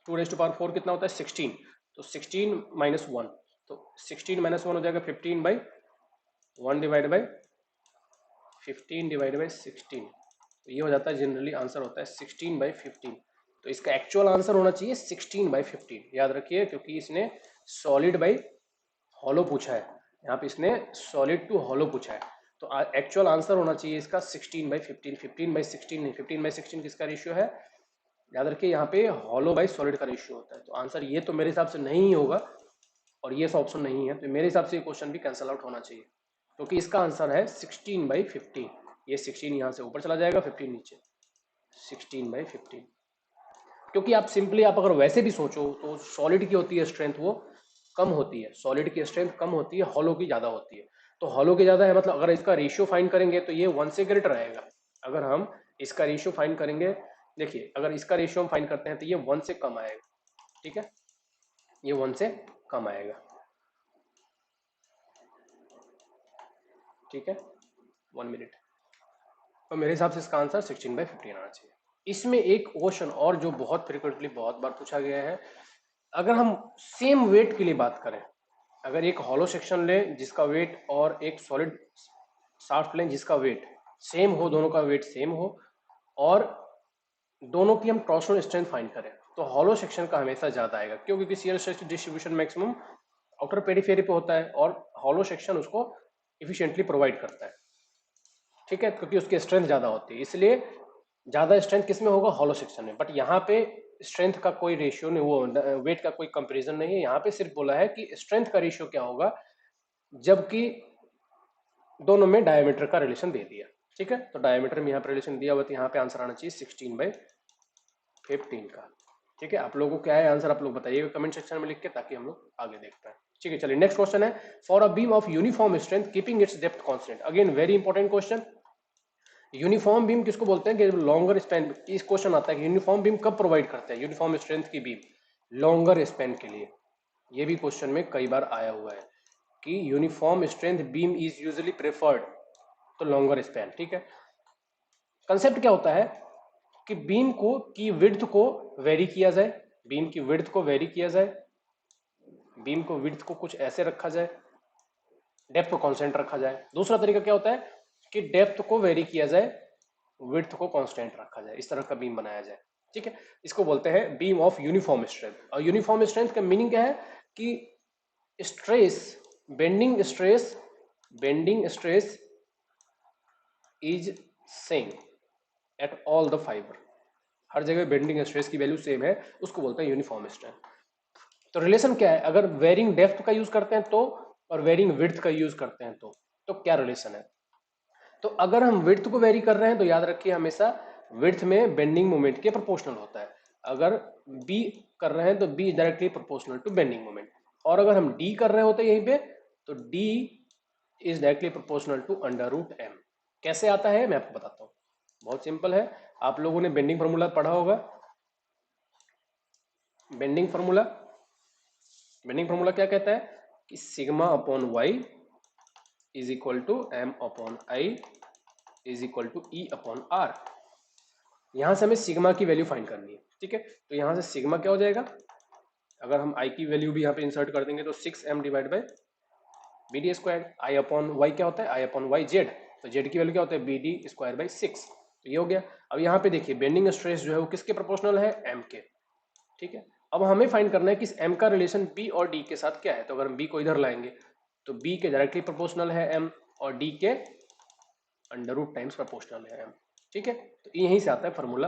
2⁴ कितना होता है 16, तो 16 - 1, तो 16 - 1 हो जाएगा 15/16। तो ये हो जाता है, जनरली आंसर होता है 16/15। तो इसका एक्चुअल आंसर होना चाहिए 16/15, याद रखिए, क्योंकि इसने सॉलिड बाई हॉलो पूछा है, यहाँ पे इसने सॉलिड टू हॉलो पूछा है। तो एक्चुअल आंसर होना चाहिए इसका 16/15, 15/16 नहीं, 15/16 किसका रेशियो है, याद रखिए यहाँ पे हॉलो बाई सॉलिड का रेशियो होता है। तो आंसर ये तो मेरे हिसाब से नहीं होगा और ये ऑप्शन नहीं है, तो मेरे हिसाब से ये क्वेश्चन भी कैंसल आउट होना चाहिए, क्योंकि इसका आंसर है 16/15। ये 16 यहाँ से ऊपर चला जाएगा, 15 नीचे, 16/15। क्योंकि आप सिंपली आप अगर वैसे भी सोचो तो सॉलिड की होती है स्ट्रेंथ वो कम होती है, सॉलिड की स्ट्रेंथ कम होती है, हॉलो की ज्यादा होती है। तो हॉलो की ज्यादा है मतलब अगर इसका रेशियो फाइंड करेंगे तो ये 1 से ग्रेटर आएगा। अगर हम इसका रेशियो फाइंड करेंगे, देखिए अगर इसका रेशियो हम फाइंड करते हैं तो ये 1 से कम आएगा, ठीक है, ये 1 से कम आएगा, ठीक है, 1 मिनट। तो मेरे हिसाब से इसका आंसर 16/15 आना चाहिए। इसमें एक क्वेश्चन और जो बहुत फ्रिक्वेंटली बहुत बार पूछा गया है, अगर हम सेम वेट के लिए बात करें, अगर एक हॉलो सेक्शन लें जिसका वेट और एक सॉलिड शाफ्ट लें जिसका वेट सेम हो, दोनों का वेट सेम हो, और दोनों की हम टॉर्सनल स्ट्रेंथ फाइंड करें, तो हॉलो सेक्शन का हमेशा ज्यादा आएगा। क्यों, क्योंकि shear stress distribution maximum outer periphery पे होता है और हॉलो सेक्शन उसको इफिशिएंटली प्रोवाइड करता है, ठीक है, क्योंकि उसकी स्ट्रेंथ ज्यादा होती है, इसलिए ज्यादा स्ट्रेंथ किस में होगा, हॉलो सेक्शन में। बट यहाँ पे स्ट्रेंथ का कोई रेशियो नहीं, वो वेट का कोई कंपैरिजन नहीं है, यहाँ पे सिर्फ बोला है कि स्ट्रेंथ का रेशियो क्या होगा जबकि दोनों में डायमीटर का रिलेशन दे दिया, ठीक है। तो डायमीटर में यहाँ पे रिलेशन दिया हुआ, तो यहाँ पे आंसर आना चाहिए 16/15 का, ठीक है। आप लोगों को क्या है आंसर, आप लोग बताइएगा कमेंट सेक्शन में लिख के, ताकि हम लोग आगे देख पाए, ठीक है। चलिए नेक्स्ट क्वेश्चन है, for a beam of uniform strength keeping it's depth constant. Again very important question. Uniform beam किसको बोलते हैं, कि लॉन्गर स्पैन, इस क्वेश्चन आता है कि यूनिफॉर्म बीम कब प्रोवाइड करते हैं, यूनिफॉर्म स्ट्रेंथ की बीम लॉन्गर स्पैन के लिए। ये भी क्वेश्चन में कई बार आया हुआ है कि uniform strength beam is usually preferred, तो लॉन्गर स्पैन, ठीक है। कंसेप्ट क्या होता है कि बीम को की विड्थ को वेरी किया जाए, बीम की विड्थ को वेरी किया जाए, बीम को विड्थ को कुछ ऐसे रखा जाए, डेप्थ को कांस्टेंट रखा जाए। दूसरा तरीका क्या होता है कि डेप्थ को वेरी किया जाए, विड्थ को कांस्टेंट रखा जाए, इस तरह का बीम बनाया जाए, ठीक है। इसको बोलते हैं बीम ऑफ यूनिफॉर्म स्ट्रेंथ। और यूनिफॉर्म स्ट्रेंथ का मीनिंग क्या है कि stress, bending stress is same at all the fibre, हर जगह बेंडिंग स्ट्रेस की वैल्यू सेम है, उसको बोलते हैं यूनिफॉर्म स्ट्रेंथ। तो रिलेशन क्या है, अगर वेरिंग डेप्थ का यूज करते हैं तो, और वेरिंग विड्थ का यूज करते हैं तो क्या रिलेशन है। तो अगर हम विड्थ को वेरी कर रहे हैं तो याद रखिए हमेशा विड्थ में बेंडिंग मोमेंट के प्रोपोर्शनल होता है। अगर बी कर रहे हैं तो B is directly proportional to bending moment, और अगर हम डी कर रहे होते हैं यहीं पे तो D is directly proportional to √m। कैसे आता है मैं आपको बताता हूँ, बहुत सिंपल है। आप लोगों ने बेंडिंग फार्मूला पढ़ा होगा, बेंडिंग फार्मूला, बेंडिंग फार्मूला क्या कहता है कि sigma upon Y is equal to m upon I is equal to E upon R. यहां से हमें सिग्मा की वैल्यू फाइंड करनी है, ठीक है। तो यहां से सिग्मा क्या हो जाएगा, अगर हम आई की वैल्यू भी यहाँ पे इंसर्ट कर देंगे तो 6m divide by B D square. I upon Y क्या होता है, आई अपॉन वाई जेड, तो जेड की वैल्यू क्या होता है बी डी स्क्वायर बाई 6। तो ये हो गया। अब यहाँ पे देखिए बेंडिंग स्ट्रेस जो है वो किसके प्रोपोर्शनल है, एम के। ठीक है, अब हमें फाइंड करना है कि इस एम का रिलेशन बी और डी के साथ क्या है। तो अगर हम बी को इधर लाएंगे तो बी के डायरेक्टली प्रोपोर्शनल है एम और डी के अंडर रूट टाइम्स प्रोपोर्शनल है एम। ठीक है, तो यहीं से आता है फॉर्मूला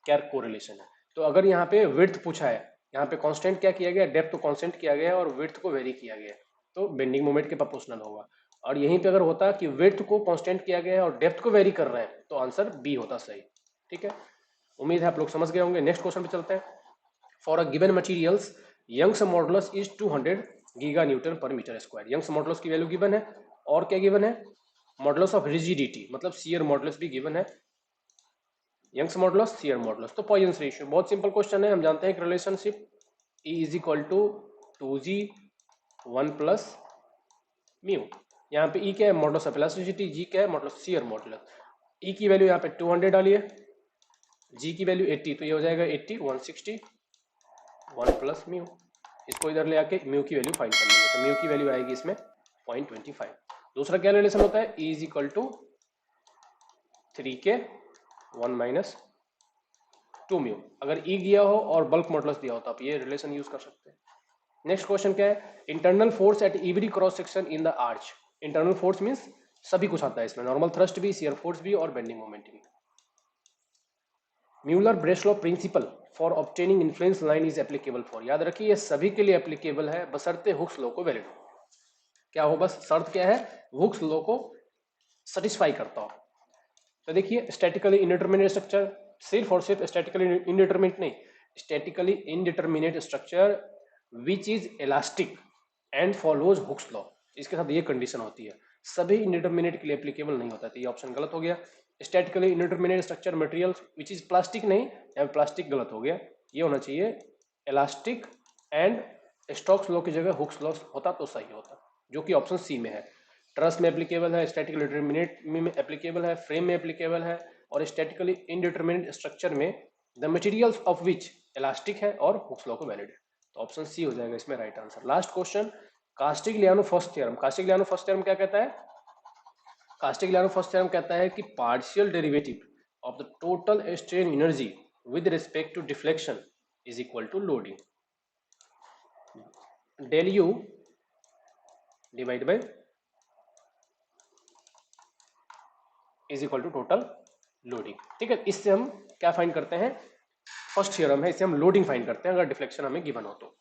क्या कोरिलेशन है। तो अगर यहाँ पे विड्थ पूछा है, यहाँ पे कांस्टेंट क्या किया गया, डेप्थ को कांस्टेंट किया गया है और विड्थ को वेरी किया गया है, तो बेंडिंग मोमेंट के प्रोपोर्शनल होगा। और यहीं पे अगर होता कि विड्थ को कांस्टेंट किया गया है और डेप्थ को वेरी कर रहे हैं तो आंसर बी होता सही। ठीक है, उम्मीद है आप लोग समझ गए होंगे। नेक्स्ट क्वेश्चन पे चलते हैं। For a given material's Young's modulus is 200 giga newton per metre square. Young's modulus की वैल्यू गिवन है और क्या गिवन है, मॉडुलस ऑफ रिजिडिटी मतलब शियर मॉडुलस भी गिवन है। यंग्स मॉडुलस, शियर मॉडुलस, तो पॉइजन रेशियो बहुत सिंपल क्वेश्चन है। हम जानते हैं कि relationship E is equal to 2G 1 plus mu. यहाँ पे E क्या है, मॉडुलस ऑफ इलास्टिसिटी, G क्या है, मॉडुलस शियर मॉडुलस। E की वैल्यू यहाँ पे 200 डाली है, G की वैल्यू 80, तो ये हो जाएगा 80 160 1 प्लस म्यू। इसको इधर ले आके म्यू की वैल्यू फाइंड कर लेंगे, तो म्यू की वैल्यू आएगी इसमें 0.25। दूसरा क्या रिलेशन होता है, E is equal to 3K 1 minus 2 mu. अगर E दिया हो और बल्क मॉडुलस दिया हो तो आप ये रिलेशन यूज कर सकते हैं। नेक्स्ट क्वेश्चन क्या है, internal force at every cross section in the arch. Internal force means सभी कुछ आता है इसमें, नॉर्मल थ्रस्ट भी, शियर फोर्स भी और बेंडिंग मोमेंट भी। Muller Breslau principle for obtaining influence line is applicable for. याद रखिए ये सभी के लिए एप्लीकेबल है बशर्ते हुक्स लॉ को वैलिड हो। क्या हो, बस शर्त क्या है, हुक्स लॉ को सेटिस्फाई करता हो। तो देखिए स्टैटिकली इनडिटरमिनेट स्ट्रक्चर, सिर्फ और सिर्फ स्टैटिकली इनडिटरमिनेट नहीं, statically indeterminate structure which is elastic and follows Hooke's law, इसके साथ ये कंडीशन होती है। सभी इनडिटरमिनेट के लिए एप्लीकेबल नहीं होता, तो ये ऑप्शन गलत हो गया। Statically indeterminate structure material which is plastic नहीं, यहाँ प्लास्टिक गलत हो गया, ये होना चाहिए इलास्टिक एंड स्टोक्स लॉ की जगह हुक्स लॉ होता तो सही होता, जो कि ऑप्शन सी में है। ट्रस में एप्लीकेबल है, स्टैटिकली डिटरमिनेट में एप्लीकेबल है, फ्रेम में एप्लीकेबल है, और स्टैटिकली इनडिटरमिनेट स्ट्रक्चर में the materials of which elastic है और हुक्स लॉ को वैलिड है। तो ऑप्शन सी हो जाएगा इसमें right answer. Last question, Castigliano first theorem. Castigliano first theorem क्या कहता है, कास्टिग्लियानो फर्स्ट थ्योरम कहता है कि partial derivative of the total strain energy with respect to deflection is equal to loading, del U divide by is equal to total loading. ठीक है, इससे हम क्या फाइंड करते हैं, फर्स्ट थ्योरम है, इससे हम लोडिंग फाइंड करते हैं अगर डिफ्लेक्शन हमें गिवन हो तो।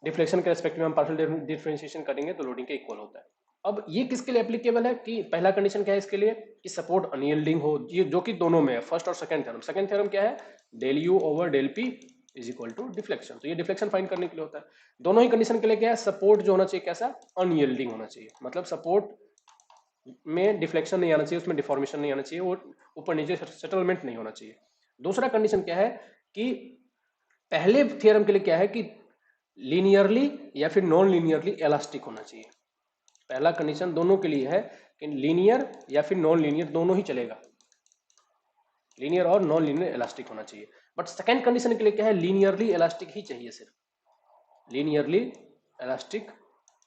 डिफ्लेक्शन के रेस्पेक्ट में हम पार्शियल डिफरेंशिएशन करेंगे तो लोडिंग के इक्वल होता है। अब ये किसके लिए एप्लीकेबल है कि पहला कंडीशन क्या है इसके लिए कि सपोर्ट अनयील्डिंग हो, ये जो कि दोनों में है, फर्स्ट और सेकंड थ्योरम। सेकंड थ्योरम क्या है, del U over del P is equal to deflection, तो ये डिफ्लेक्शन फाइंड करने के लिए होता है। दोनों ही कंडीशन के लिए क्या है, सपोर्ट जो होना चाहिए कैसा, अनयील्डिंग होना चाहिए, मतलब सपोर्ट में डिफ्लेक्शन नहीं आना चाहिए, उसमें डिफॉर्मेशन नहीं आना चाहिए, वो ऊपर नीचे सेटलमेंट नहीं होना चाहिए। दूसरा कंडीशन क्या है कि पहले थ्योरम के लिए क्या है कि लीनियरली या फिर नॉन लीनियरली इलास्टिक होना चाहिए। पहला कंडीशन दोनों के लिए है कि लीनियर या फिर नॉन लीनियर दोनों ही चलेगा, लीनियर और नॉन लीनियर इलास्टिक होना चाहिए। बट सेकंड कंडीशन के लिए क्या है, लीनियरली इलास्टिक ही चाहिए, सिर्फ लीनियरली इलास्टिक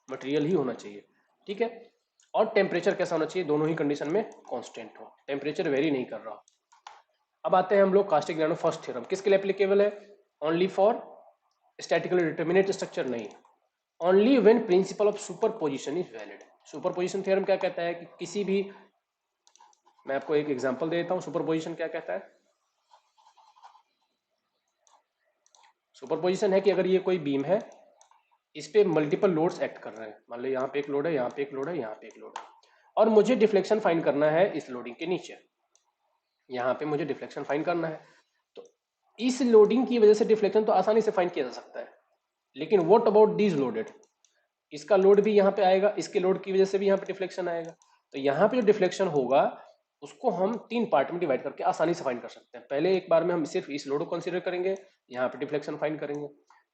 मटेरियल ही होना चाहिए। ठीक है, और टेम्परेचर कैसा होना चाहिए, दोनों ही कंडीशन में कांस्टेंट हो, टेम्परेचर वेरी नहीं कर रहा हो। अब आते हैं हम लोग कास्टिग्लियानो फर्स्ट थ्योरम, किसके लिए एप्लीकेबल है, only for statically determinate structure नहीं, only when principle of superposition is valid. Superposition theorem क्या कहता है कि किसी भी, मैं आपको एक एग्जांपल देता हूं, सुपरपोजिशन क्या कहता है, सुपरपोजिशन है कि अगर ये कोई बीम है, इस पे मल्टीपल लोड्स एक्ट कर रहे हैं, मान लो यहाँ पे एक लोड है, यहाँ पे एक लोड है, यहाँ पे एक लोड है, और मुझे डिफ्लेक्शन फाइंड करना है इस लोडिंग के नीचे, यहाँ पे मुझे डिफ्लेक्शन फाइंड करना है। तो इस लोडिंग की वजह से डिफ्लेक्शन तो आसानी से फाइंड किया जा सकता है, लेकिन व्हाट अबाउट दीज लोडेड, इसका लोड भी यहाँ पे आएगा, इसके लोड की वजह से भी यहाँ पे डिफ्लेक्शन आएगा। तो यहाँ पे जो डिफ्लेक्शन होगा उसको हम 3 पार्ट में डिवाइड करके आसानी से फाइंड कर सकते हैं। पहले एक बार में हम सिर्फ इस लोड को कंसीडर करेंगे, यहाँ पे डिफ्लेक्शन फाइंड करेंगे,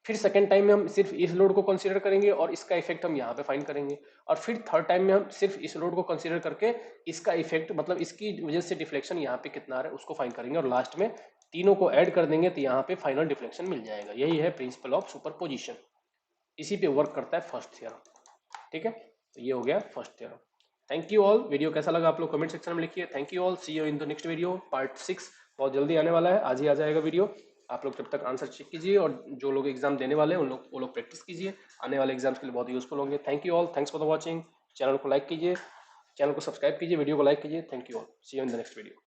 फिर सेकंड टाइम में हम सिर्फ इस लोड को कंसीडर करेंगे और इसका इफेक्ट हम यहाँ पे फाइंड करेंगे, और फिर थर्ड टाइम में हम सिर्फ इस लोड को कंसीडर करके इसका इफेक्ट, मतलब इसकी वजह से डिफ्लेक्शन यहाँ पे कितना आ रहा है उसको फाइंड करेंगे, और लास्ट में तीनों को ऐड कर देंगे तो यहाँ पे फाइनल डिफ्लेक्शन मिल जाएगा। यही है प्रिंसिपल ऑफ सुपरपोजिशन, इसी पे वर्क करता है फर्स्ट थ्योरम। ठीक है, तो ये हो गया first theorem. Thank you all. Video कैसा लगा आप लोग कमेंट सेक्शन में लिखिए। Thank you all, see you in the next video part 6 बहुत जल्दी आने वाला है, आज ही आ जाएगा वीडियो। आप लोग तब तक आंसर चेक कीजिए और जो लोग एग्जाम देने वाले हैं उन लोग वो लोग प्रैक्टिस कीजिए, आने वाले एग्जाम्स के लिए बहुत यूजफुल होंगे। Thank you all, thanks for the watching. Channel को लाइक कीजिए, चैनल को सब्सक्राइब कीजिए, वीडियो को लाइक कीजिए। Thank you all, see you in the next video.